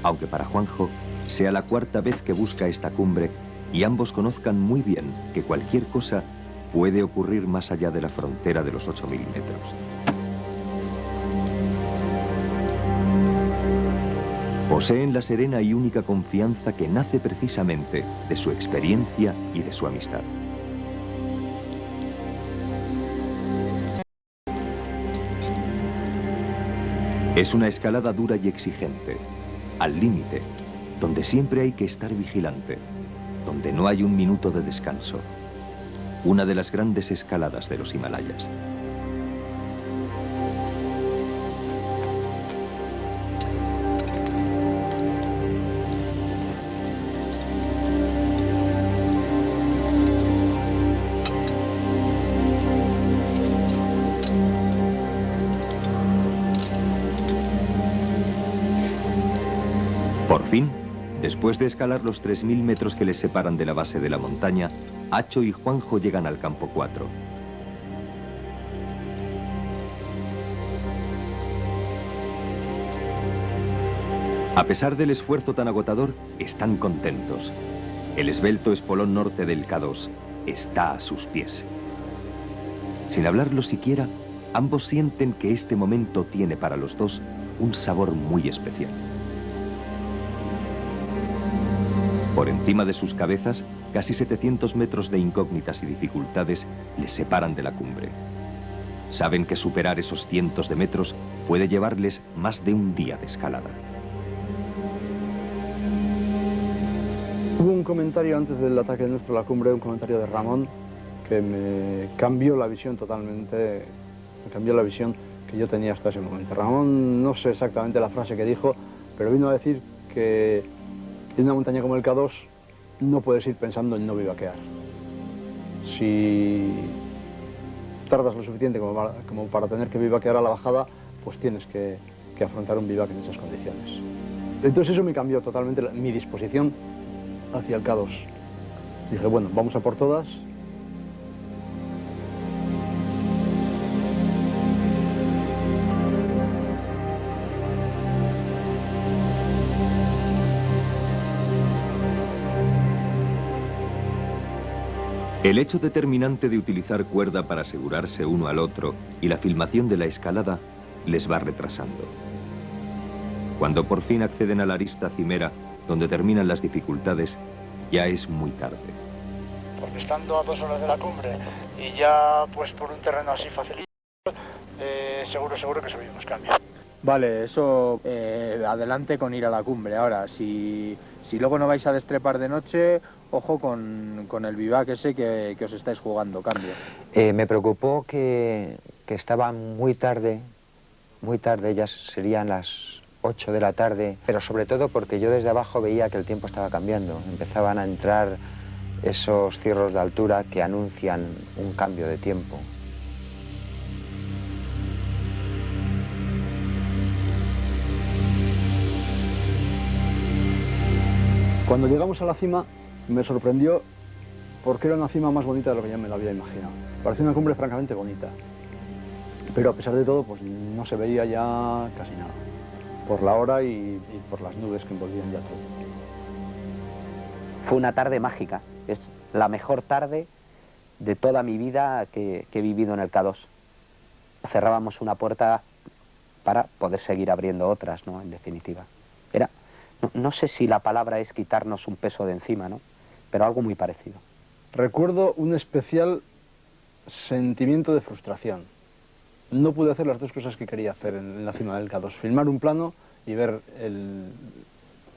Speaker 2: aunque para Juanjo sea la 4ª vez que busca esta cumbre y ambos conozcan muy bien que cualquier cosa puede ocurrir más allá de la frontera de los 8000 metros. Poseen la serena y única confianza que nace precisamente de su experiencia y de su amistad. Es una escalada dura y exigente, al límite, donde siempre hay que estar vigilante, donde no hay un minuto de descanso. Una de las grandes escaladas de los Himalayas. Por fin, después de escalar los 3000 metros que les separan de la base de la montaña, Acho y Juanjo llegan al campo 4. A pesar del esfuerzo tan agotador, están contentos. El esbelto espolón norte del K2 está a sus pies. Sin hablarlo siquiera, ambos sienten que este momento tiene para los dos un sabor muy especial. Por encima de sus cabezas, casi 700 metros de incógnitas y dificultades les separan de la cumbre. Saben que superar esos cientos de metros puede llevarles más de un día de escalada.
Speaker 5: Hubo un comentario antes del ataque nuestro a la cumbre, un comentario de Ramón, que me cambió la visión totalmente, me cambió la visión que yo tenía hasta ese momento. Ramón, no sé exactamente la frase que dijo, pero vino a decir que en una montaña como el K2 no puedes ir pensando en no bivaquear. Si tardas lo suficiente como para tener que bivaquear a la bajada, pues tienes que afrontar un bivac en esas condiciones. Entonces eso me cambió totalmente mi disposición hacia el K2. Dije, bueno, vamos a por todas.
Speaker 2: El hecho determinante de utilizar cuerda para asegurarse uno al otro y la filmación de la escalada les va retrasando. Cuando por fin acceden a la arista cimera, donde terminan las dificultades, ya es muy tarde.
Speaker 14: porque estando a 2 horas de la cumbre y ya pues por un terreno así facilito, seguro que subimos cambio.
Speaker 15: Vale, eso adelante con ir a la cumbre. Ahora, si luego no vais a destrepar de noche, ojo con el vivac ese que os estáis jugando, cambio.
Speaker 6: Me preocupó que estaba muy tarde, ya serían las 8 de la tarde, pero sobre todo porque yo desde abajo veía que el tiempo estaba cambiando. Empezaban a entrar esos cirros de altura que anuncian un cambio de tiempo.
Speaker 5: Cuando llegamos a la cima me sorprendió porque era una cima más bonita de lo que ya me lo había imaginado. Parecía una cumbre francamente bonita, pero a pesar de todo pues no se veía ya casi nada, por la hora y por las nubes que envolvían ya todo.
Speaker 1: Fue una tarde mágica, es la mejor tarde de toda mi vida que he vivido en el K2. Cerrábamos una puerta para poder seguir abriendo otras, ¿no? En definitiva. Era... No sé si la palabra es quitarnos un peso de encima, ¿no? Pero algo muy parecido.
Speaker 5: Recuerdo un especial sentimiento de frustración. No pude hacer las dos cosas que quería hacer en la cima del K2. Filmar un plano y ver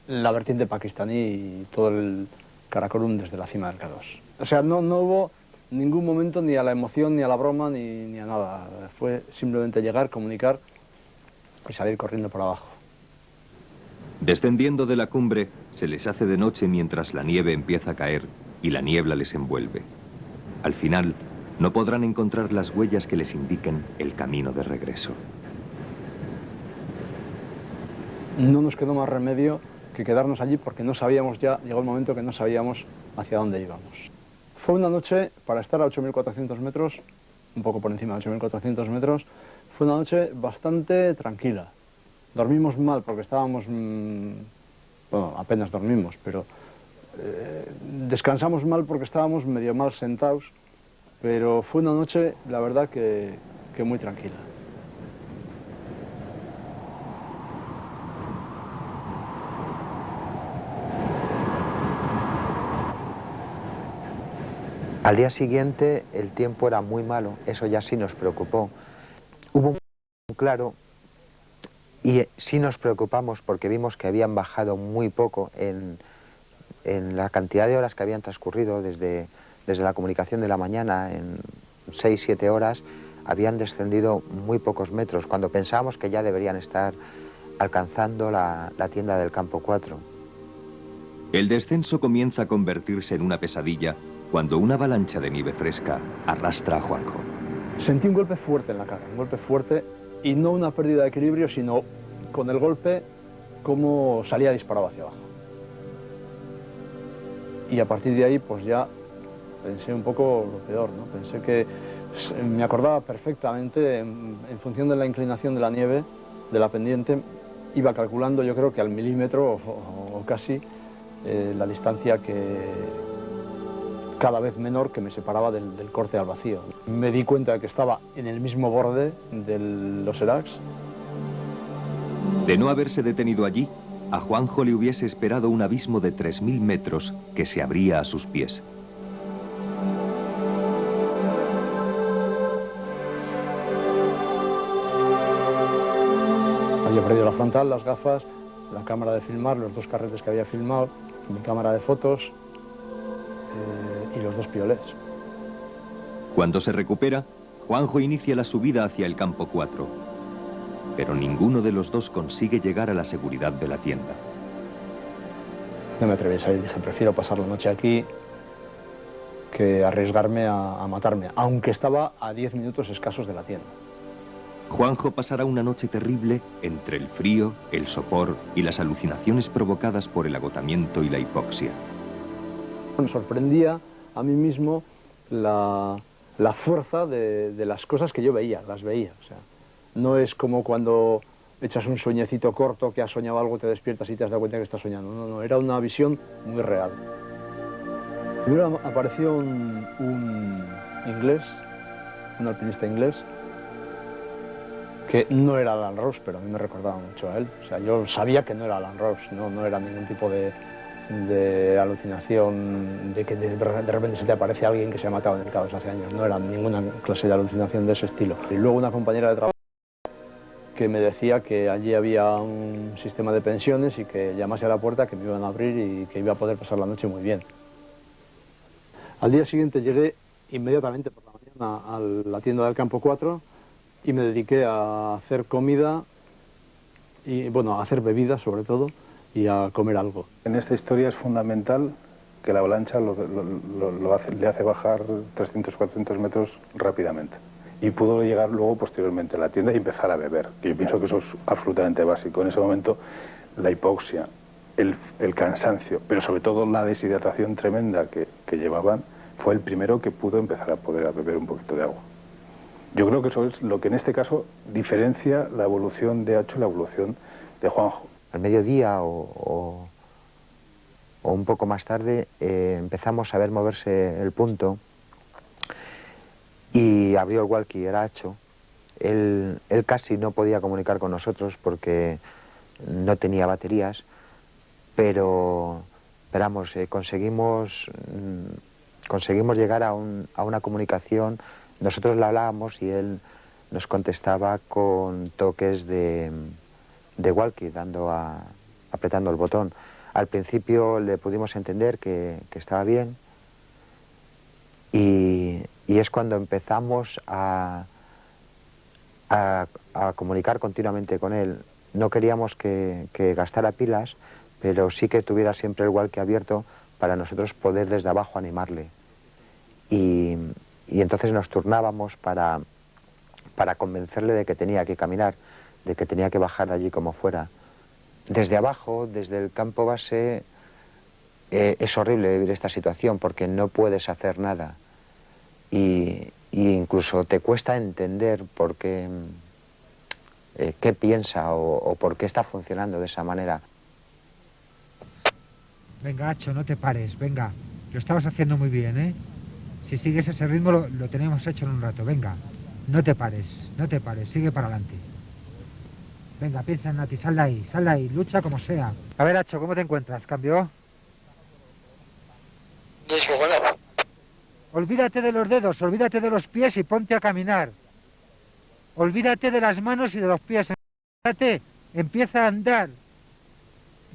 Speaker 5: la vertiente pakistaní y todo el Karakorum desde la cima del K2. O sea, no hubo ningún momento ni a la emoción, ni a la broma, ni a nada. Fue simplemente llegar, comunicar y salir corriendo por abajo.
Speaker 2: Descendiendo de la cumbre, se les hace de noche mientras la nieve empieza a caer y la niebla les envuelve. Al final, no podrán encontrar las huellas que les indiquen el camino de regreso.
Speaker 5: No nos quedó más remedio que quedarnos allí porque no sabíamos ya, llegó el momento que no sabíamos hacia dónde íbamos. Fue una noche para estar a 8.400 metros, un poco por encima de 8.400 metros, fue una noche bastante tranquila. Dormimos mal porque estábamos, bueno, apenas dormimos, pero descansamos mal porque estábamos medio mal sentados, pero fue una noche, la verdad, que muy tranquila.
Speaker 6: Al día siguiente el tiempo era muy malo, eso ya sí nos preocupó. Hubo un claro y sí nos preocupamos porque vimos que habían bajado muy poco en la cantidad de horas que habían transcurrido desde la comunicación de la mañana, en 6-7 horas, habían descendido muy pocos metros, cuando pensábamos que ya deberían estar alcanzando la tienda del campo 4.
Speaker 2: El descenso comienza a convertirse en una pesadilla cuando una avalancha de nieve fresca arrastra a Juanjo.
Speaker 5: Sentí un golpe fuerte en la cara, un golpe fuerte, y no una pérdida de equilibrio, sino con el golpe como salía disparado hacia abajo. Y a partir de ahí pues ya pensé un poco lo peor, ¿no? Pensé que me acordaba perfectamente, en función de la inclinación de la nieve, de la pendiente, iba calculando yo creo que al milímetro o casi la distancia que cada vez menor que me separaba del corte al vacío. Me di cuenta de que estaba en el mismo borde de los Erax.
Speaker 2: De no haberse detenido allí, a Juanjo le hubiese esperado un abismo de 3.000 metros que se abría a sus pies.
Speaker 5: Había perdido la frontal, las gafas, la cámara de filmar, los 2 carretes que había filmado, mi cámara de fotos y los 2 piolets.
Speaker 2: Cuando se recupera, Juanjo inicia la subida hacia el campo 4. Pero ninguno de los dos consigue llegar a la seguridad de la tienda.
Speaker 5: No me atreví a salir, dije, prefiero pasar la noche aquí que arriesgarme a matarme, aunque estaba a 10 minutos escasos de la tienda.
Speaker 2: Juanjo pasará una noche terrible entre el frío, el sopor y las alucinaciones provocadas por el agotamiento y la hipoxia.
Speaker 5: Me sorprendía a mí mismo la fuerza de las cosas que yo veía, las veía. O sea, no es como cuando echas un sueñecito corto, que has soñado algo, te despiertas y te has dado cuenta que estás soñando. No, era una visión muy real. Primero apareció un inglés, un alpinista inglés, que no era Alan Rose, pero a mí me recordaba mucho a él. O sea, yo sabía que no era Alan Rose, no era ningún tipo de de alucinación, de que de repente se te aparece alguien que se ha matado en el K2 hace años. No era ninguna clase de alucinación de ese estilo. Y luego una compañera de trabajo que me decía que allí había un sistema de pensiones y que llamase a la puerta, que me iban a abrir y que iba a poder pasar la noche muy bien. Al día siguiente llegué inmediatamente por la mañana a la tienda del Campo 4 y me dediqué a hacer comida y, bueno, a hacer bebidas sobre todo y a comer algo.
Speaker 3: En esta historia es fundamental que la avalancha le hace bajar 300-400 metros rápidamente. Y pudo llegar luego posteriormente a la tienda y empezar a beber. Yo pienso que eso es absolutamente básico. En ese momento la hipoxia, el cansancio, pero sobre todo la deshidratación tremenda que llevaban, fue el primero que pudo empezar a poder beber un poquito de agua. Yo creo que eso es lo que en este caso diferencia la evolución de Acho y la evolución de Juanjo.
Speaker 6: Al mediodía o un poco más tarde empezamos a ver moverse el punto y abrió el walkie, era Acho. Él casi no podía comunicar con nosotros porque no tenía baterías, pero vamos, conseguimos llegar a una comunicación. Nosotros le hablábamos y él nos contestaba con toques de walkie, apretando el botón. Al principio le pudimos entender que estaba bien y es cuando empezamos a comunicar continuamente con él. No queríamos que gastara pilas, pero sí que tuviera siempre el walkie abierto para nosotros poder desde abajo animarle. Y entonces nos turnábamos para convencerle de que tenía que caminar, de que tenía que bajar de allí como fuera. Desde abajo, desde el campo base, es horrible vivir esta situación porque no puedes hacer nada. Y incluso te cuesta entender por qué piensa o por qué está funcionando de esa manera.
Speaker 16: Venga, Acho, no te pares, venga. Lo estabas haciendo muy bien, ¿eh? Si sigues ese ritmo lo tenemos hecho en un rato, venga. No te pares, sigue para adelante. Venga, piensa en Nati, sal de ahí, lucha como sea. A ver, Acho, ¿cómo te encuentras? ¿Cambió? Olvídate de los dedos, olvídate de los pies y ponte a caminar. Olvídate de las manos y de los pies. Olvídate, empieza a andar.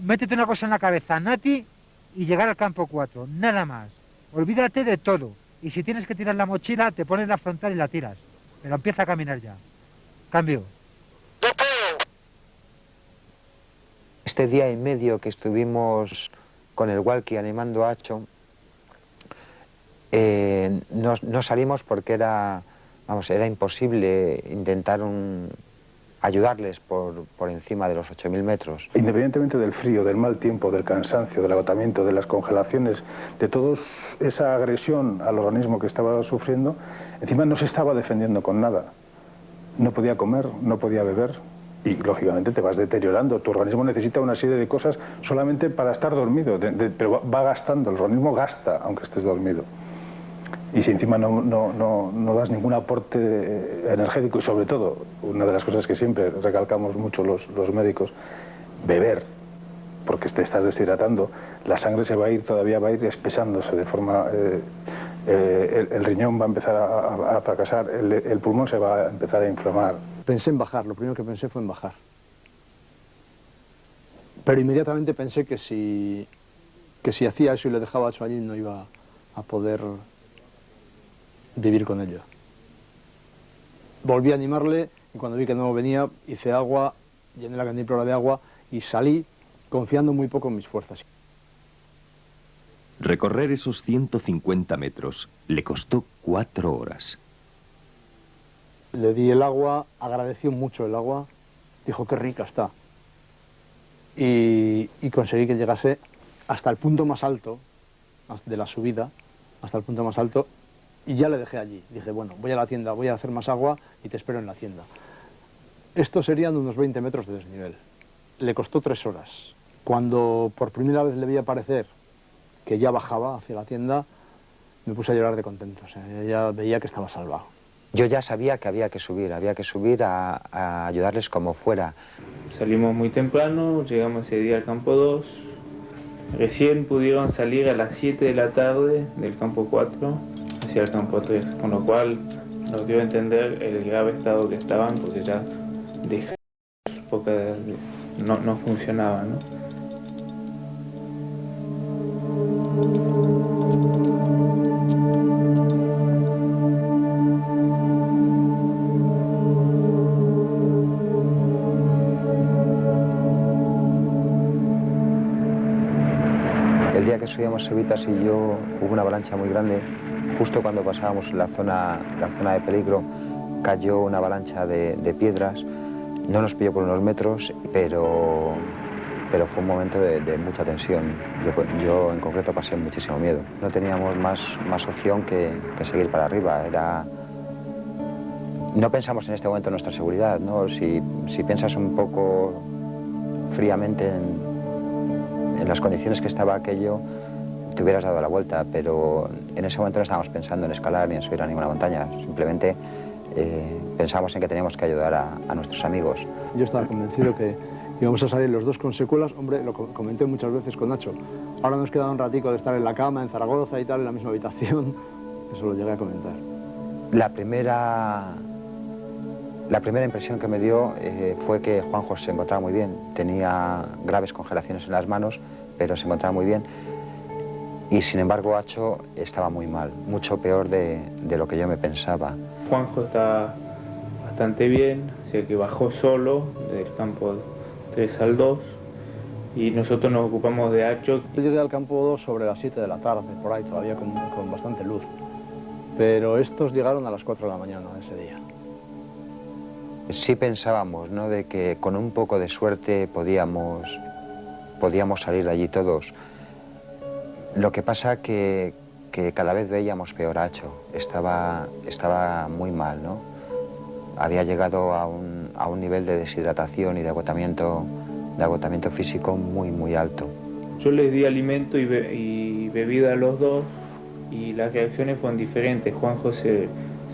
Speaker 16: Métete una cosa en la cabeza, Nati, y llegar al campo 4, nada más. Olvídate de todo. Y si tienes que tirar la mochila, te pones la frontal y la tiras. Pero empieza a caminar ya. Cambio.
Speaker 6: Este día y medio que estuvimos con el walkie animando a Acho, no salimos porque era imposible intentar ayudarles por encima de los 8.000 metros.
Speaker 3: Independientemente del frío, del mal tiempo, del cansancio, del agotamiento, de las congelaciones, de toda esa agresión al organismo que estaba sufriendo, encima no se estaba defendiendo con nada. No podía comer, no podía beber y lógicamente te vas deteriorando. Tu organismo necesita una serie de cosas solamente para estar dormido, pero va gastando, el organismo gasta aunque estés dormido. Y si encima no das ningún aporte energético y sobre todo, una de las cosas que siempre recalcamos mucho los médicos, beber, porque te estás deshidratando, la sangre todavía va a ir espesándose de forma... el riñón va a empezar a fracasar, el pulmón se va a empezar a inflamar.
Speaker 5: Pensé en bajar, lo primero que pensé fue en bajar. Pero inmediatamente pensé que si hacía eso y le dejaba eso allí no iba a poder vivir con ello. Volví a animarle y cuando vi que no venía hice agua, llené la cantimplora de agua y salí confiando muy poco en mis fuerzas.
Speaker 2: Recorrer esos 150 metros le costó 4 horas.
Speaker 5: Le di el agua, agradeció mucho el agua, dijo qué rica está. Y conseguí que llegase hasta el punto más alto de la subida, hasta el punto más alto, y ya le dejé allí. Dije, bueno, voy a la tienda, voy a hacer más agua y te espero en la tienda. Estos serían unos 20 metros de desnivel. Le costó 3 horas. Cuando por primera vez le vi aparecer que ya bajaba hacia la tienda, me puse a llorar de contento. O sea, ya veía que estaba salvado.
Speaker 6: Yo ya sabía que había que subir a ayudarles como fuera.
Speaker 12: Salimos muy temprano, llegamos ese día al campo 2 Recién pudieron salir a las 7 de la tarde del campo 4 hacia el campo 3, con lo cual nos dio a entender el grave estado que estaban, porque ya no funcionaba, ¿no?
Speaker 6: El día que subíamos Sevitas y yo hubo una avalancha muy grande. Justo cuando pasábamos la zona de peligro cayó una avalancha de piedras. No nos pilló por unos metros, pero fue un momento de mucha tensión. Yo en concreto pasé muchísimo miedo. No teníamos más opción que seguir para arriba. No pensamos en este momento en nuestra seguridad, ¿no? Si piensas un poco fríamente en las condiciones que estaba aquello, te hubieras dado la vuelta, pero en ese momento no estábamos pensando en escalar ni en subir a ninguna montaña, simplemente pensábamos en que teníamos que ayudar a nuestros amigos.
Speaker 5: Yo estaba convencido que íbamos a salir los dos con secuelas. Hombre, lo comenté muchas veces con Nacho. Ahora nos queda un ratico de estar en la cama, en Zaragoza y tal, en la misma habitación. Eso lo llegué a comentar.
Speaker 6: La primera impresión que me dio fue que Juanjo se encontraba muy bien. Tenía graves congelaciones en las manos, pero se encontraba muy bien. Y sin embargo, Acho estaba muy mal, mucho peor de lo que yo me pensaba.
Speaker 12: Juanjo está bastante bien, o sea que bajó solo del campo 3 al 2 y nosotros nos ocupamos de Acho.
Speaker 5: Yo llegué al campo 2 sobre las 7 de la tarde, por ahí todavía con bastante luz. Pero estos llegaron a las 4 de la mañana de ese día.
Speaker 6: Sí pensábamos, ¿no?, de que con un poco de suerte podíamos salir de allí todos. Lo que pasa que cada vez veíamos peor a Acho. Estaba muy mal, ¿no? Había llegado a un nivel de deshidratación y de agotamiento físico muy alto.
Speaker 12: Yo les di alimento y bebida a los dos y las reacciones fueron diferentes. Juanjo se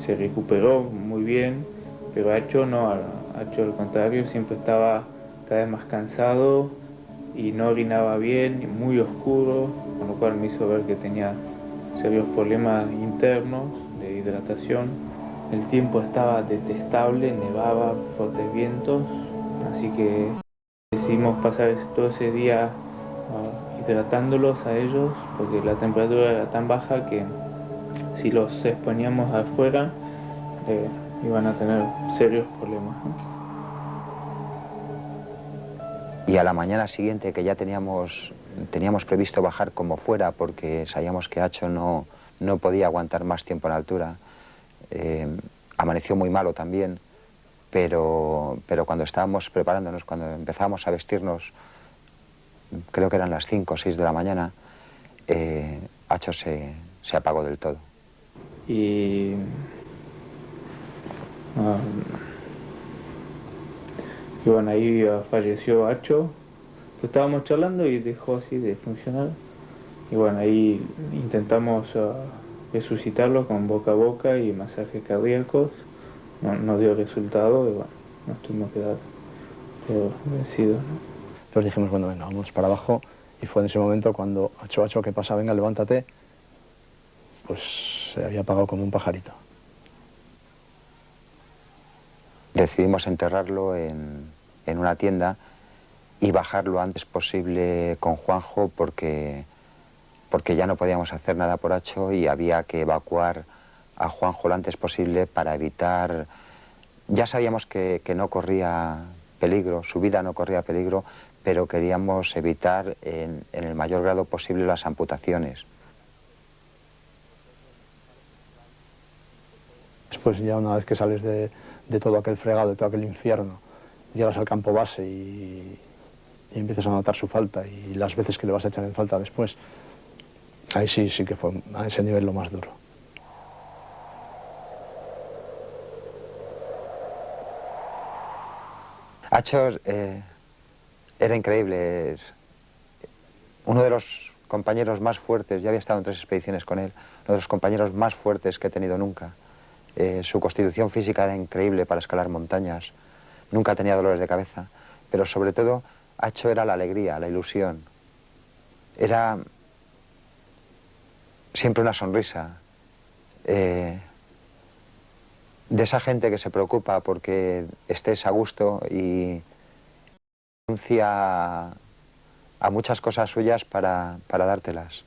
Speaker 12: recuperó muy bien, pero Acho no, Acho al contrario, siempre estaba cada vez más cansado y no orinaba bien, muy oscuro, con lo cual me hizo ver que tenía serios problemas internos de hidratación. El tiempo estaba detestable, nevaba, fuertes vientos, así que decidimos pasar todo ese día hidratándolos a ellos, porque la temperatura era tan baja que si los exponíamos afuera iban a tener serios problemas, ¿no?
Speaker 6: Y a la mañana siguiente, que ya teníamos previsto bajar como fuera, porque sabíamos que Acho no podía aguantar más tiempo en altura, amaneció muy malo también, pero cuando estábamos preparándonos, cuando empezábamos a vestirnos, creo que eran las 5 o 6 de la mañana, Acho se apagó del todo.
Speaker 12: Y bueno, ahí falleció Acho. Estábamos charlando y dejó así de funcionar. Y bueno, ahí intentamos resucitarlo con boca a boca y masajes cardíacos. No dio resultado y bueno, nos tuvimos que dar por vencidos, ¿no?
Speaker 5: Entonces dijimos, bueno, venga, vamos para abajo. Y fue en ese momento cuando Acho, ¿qué pasa? Venga, levántate. Pues se había apagado como un pajarito.
Speaker 6: Decidimos enterrarlo en una tienda y bajar lo antes posible con Juanjo porque ya no podíamos hacer nada por Acho y había que evacuar a Juanjo lo antes posible para evitar... Ya sabíamos que no corría peligro, su vida no corría peligro, pero queríamos evitar en el mayor grado posible las amputaciones.
Speaker 5: Después ya una vez que sales de todo aquel fregado, de todo aquel infierno, llegas al campo base y empiezas a notar su falta y las veces que le vas a echar en falta después, ahí sí que fue a ese nivel lo más duro.
Speaker 6: Acho era increíble, uno de los compañeros más fuertes, yo había estado en 3 expediciones con él, uno de los compañeros más fuertes que he tenido nunca. Su constitución física era increíble para escalar montañas, nunca tenía dolores de cabeza, pero sobre todo Acho era la alegría, la ilusión. era siempre una sonrisa. De esa gente que se preocupa porque estés a gusto y renuncia a muchas cosas suyas para dártelas.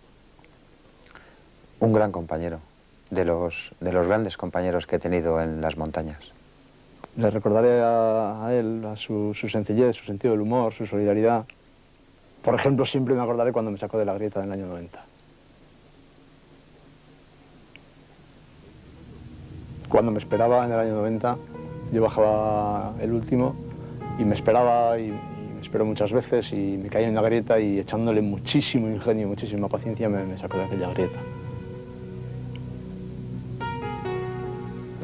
Speaker 6: Un gran compañero, de los grandes compañeros que he tenido en las montañas.
Speaker 5: Le recordaré a él, a su sencillez, su sentido del humor, su solidaridad. Por ejemplo, siempre me acordaré cuando me sacó de la grieta en el año 90. Cuando me esperaba en el año 90, yo bajaba el último y me esperaba y me esperó muchas veces y me caí en la grieta y echándole muchísimo ingenio, muchísima paciencia me sacó de aquella grieta.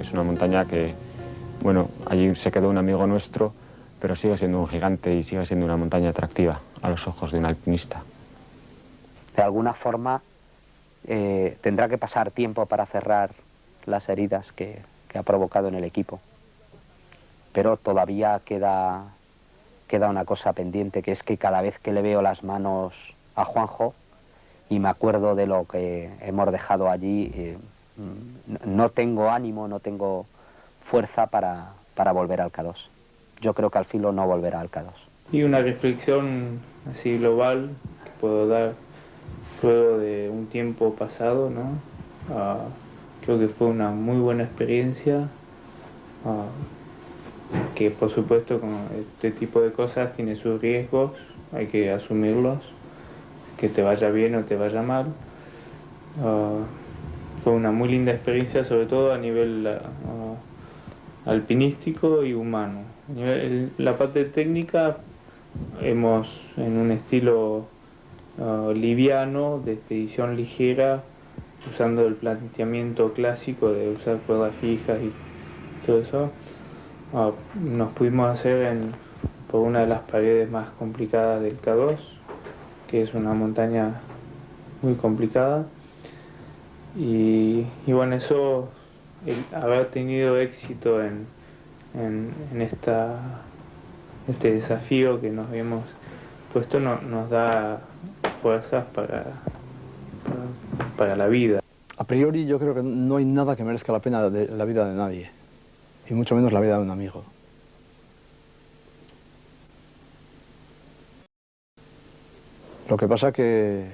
Speaker 13: Es una montaña que, bueno, allí se quedó un amigo nuestro, pero sigue siendo un gigante y sigue siendo una montaña atractiva a los ojos de un alpinista.
Speaker 1: De alguna forma tendrá que pasar tiempo para cerrar las heridas que ha provocado en el equipo. Pero todavía queda una cosa pendiente, que es que cada vez que le veo las manos a Juanjo y me acuerdo de lo que hemos dejado allí, no tengo ánimo, no tengo fuerza para volver al K2. Yo creo que al filo no volverá al K2.
Speaker 12: Y una reflexión así global que puedo dar luego de un tiempo pasado, ¿no? Creo que fue una muy buena experiencia, que por supuesto con este tipo de cosas tiene sus riesgos, hay que asumirlos, que te vaya bien o te vaya mal. Fue una muy linda experiencia, sobre todo a nivel alpinístico y humano. La parte técnica hemos, en un estilo liviano, de expedición ligera, usando el planteamiento clásico de usar cuerdas fijas y todo eso, nos pudimos hacer por una de las paredes más complicadas del K2, que es una montaña muy complicada. Y bueno, eso, el haber tenido éxito en este desafío que nos habíamos puesto nos da fuerzas para la vida.
Speaker 5: A priori yo creo que no hay nada que merezca la pena de la vida de nadie, y mucho menos la vida de un amigo. Lo que pasa que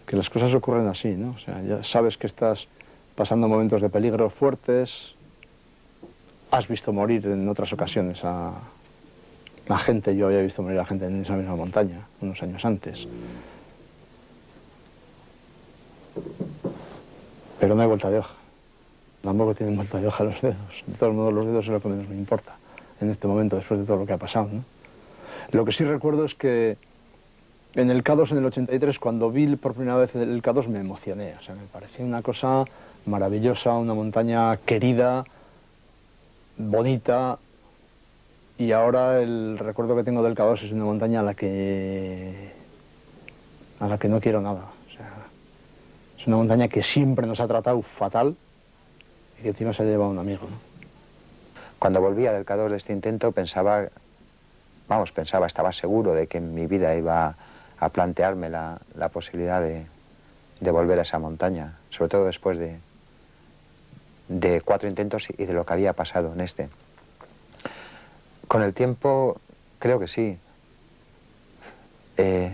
Speaker 5: las cosas ocurren así, ¿no? O sea, ya sabes que estás pasando momentos de peligro fuertes, has visto morir en otras ocasiones a gente, yo había visto morir a gente en esa misma montaña unos años antes. Pero no hay vuelta de hoja. Tampoco tienen vuelta de hoja los dedos. De todos modos, los dedos es lo que menos me importa en este momento, después de todo lo que ha pasado, ¿no? Lo que sí recuerdo es que en el K2 en el 83, cuando vi por primera vez el K2, me emocioné. O sea, me parecía una cosa maravillosa, una montaña querida, bonita. Y ahora el recuerdo que tengo del K2 es una montaña a la que no quiero nada. O sea, es una montaña que siempre nos ha tratado fatal y que encima se ha llevado a un amigo, ¿no?
Speaker 6: Cuando volvía del K2 de este intento estaba seguro de que en mi vida iba a plantearme la posibilidad de volver a esa montaña, sobre todo después de 4 intentos y de lo que había pasado en este. Con el tiempo, creo que sí. El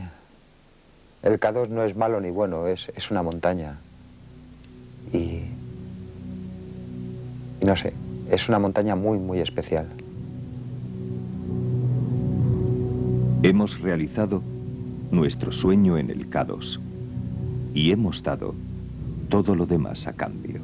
Speaker 6: K2 no es malo ni bueno, es una montaña. Y no sé, es una montaña muy, muy especial.
Speaker 2: Hemos realizado nuestro sueño en el K2 y hemos dado todo lo demás a cambio.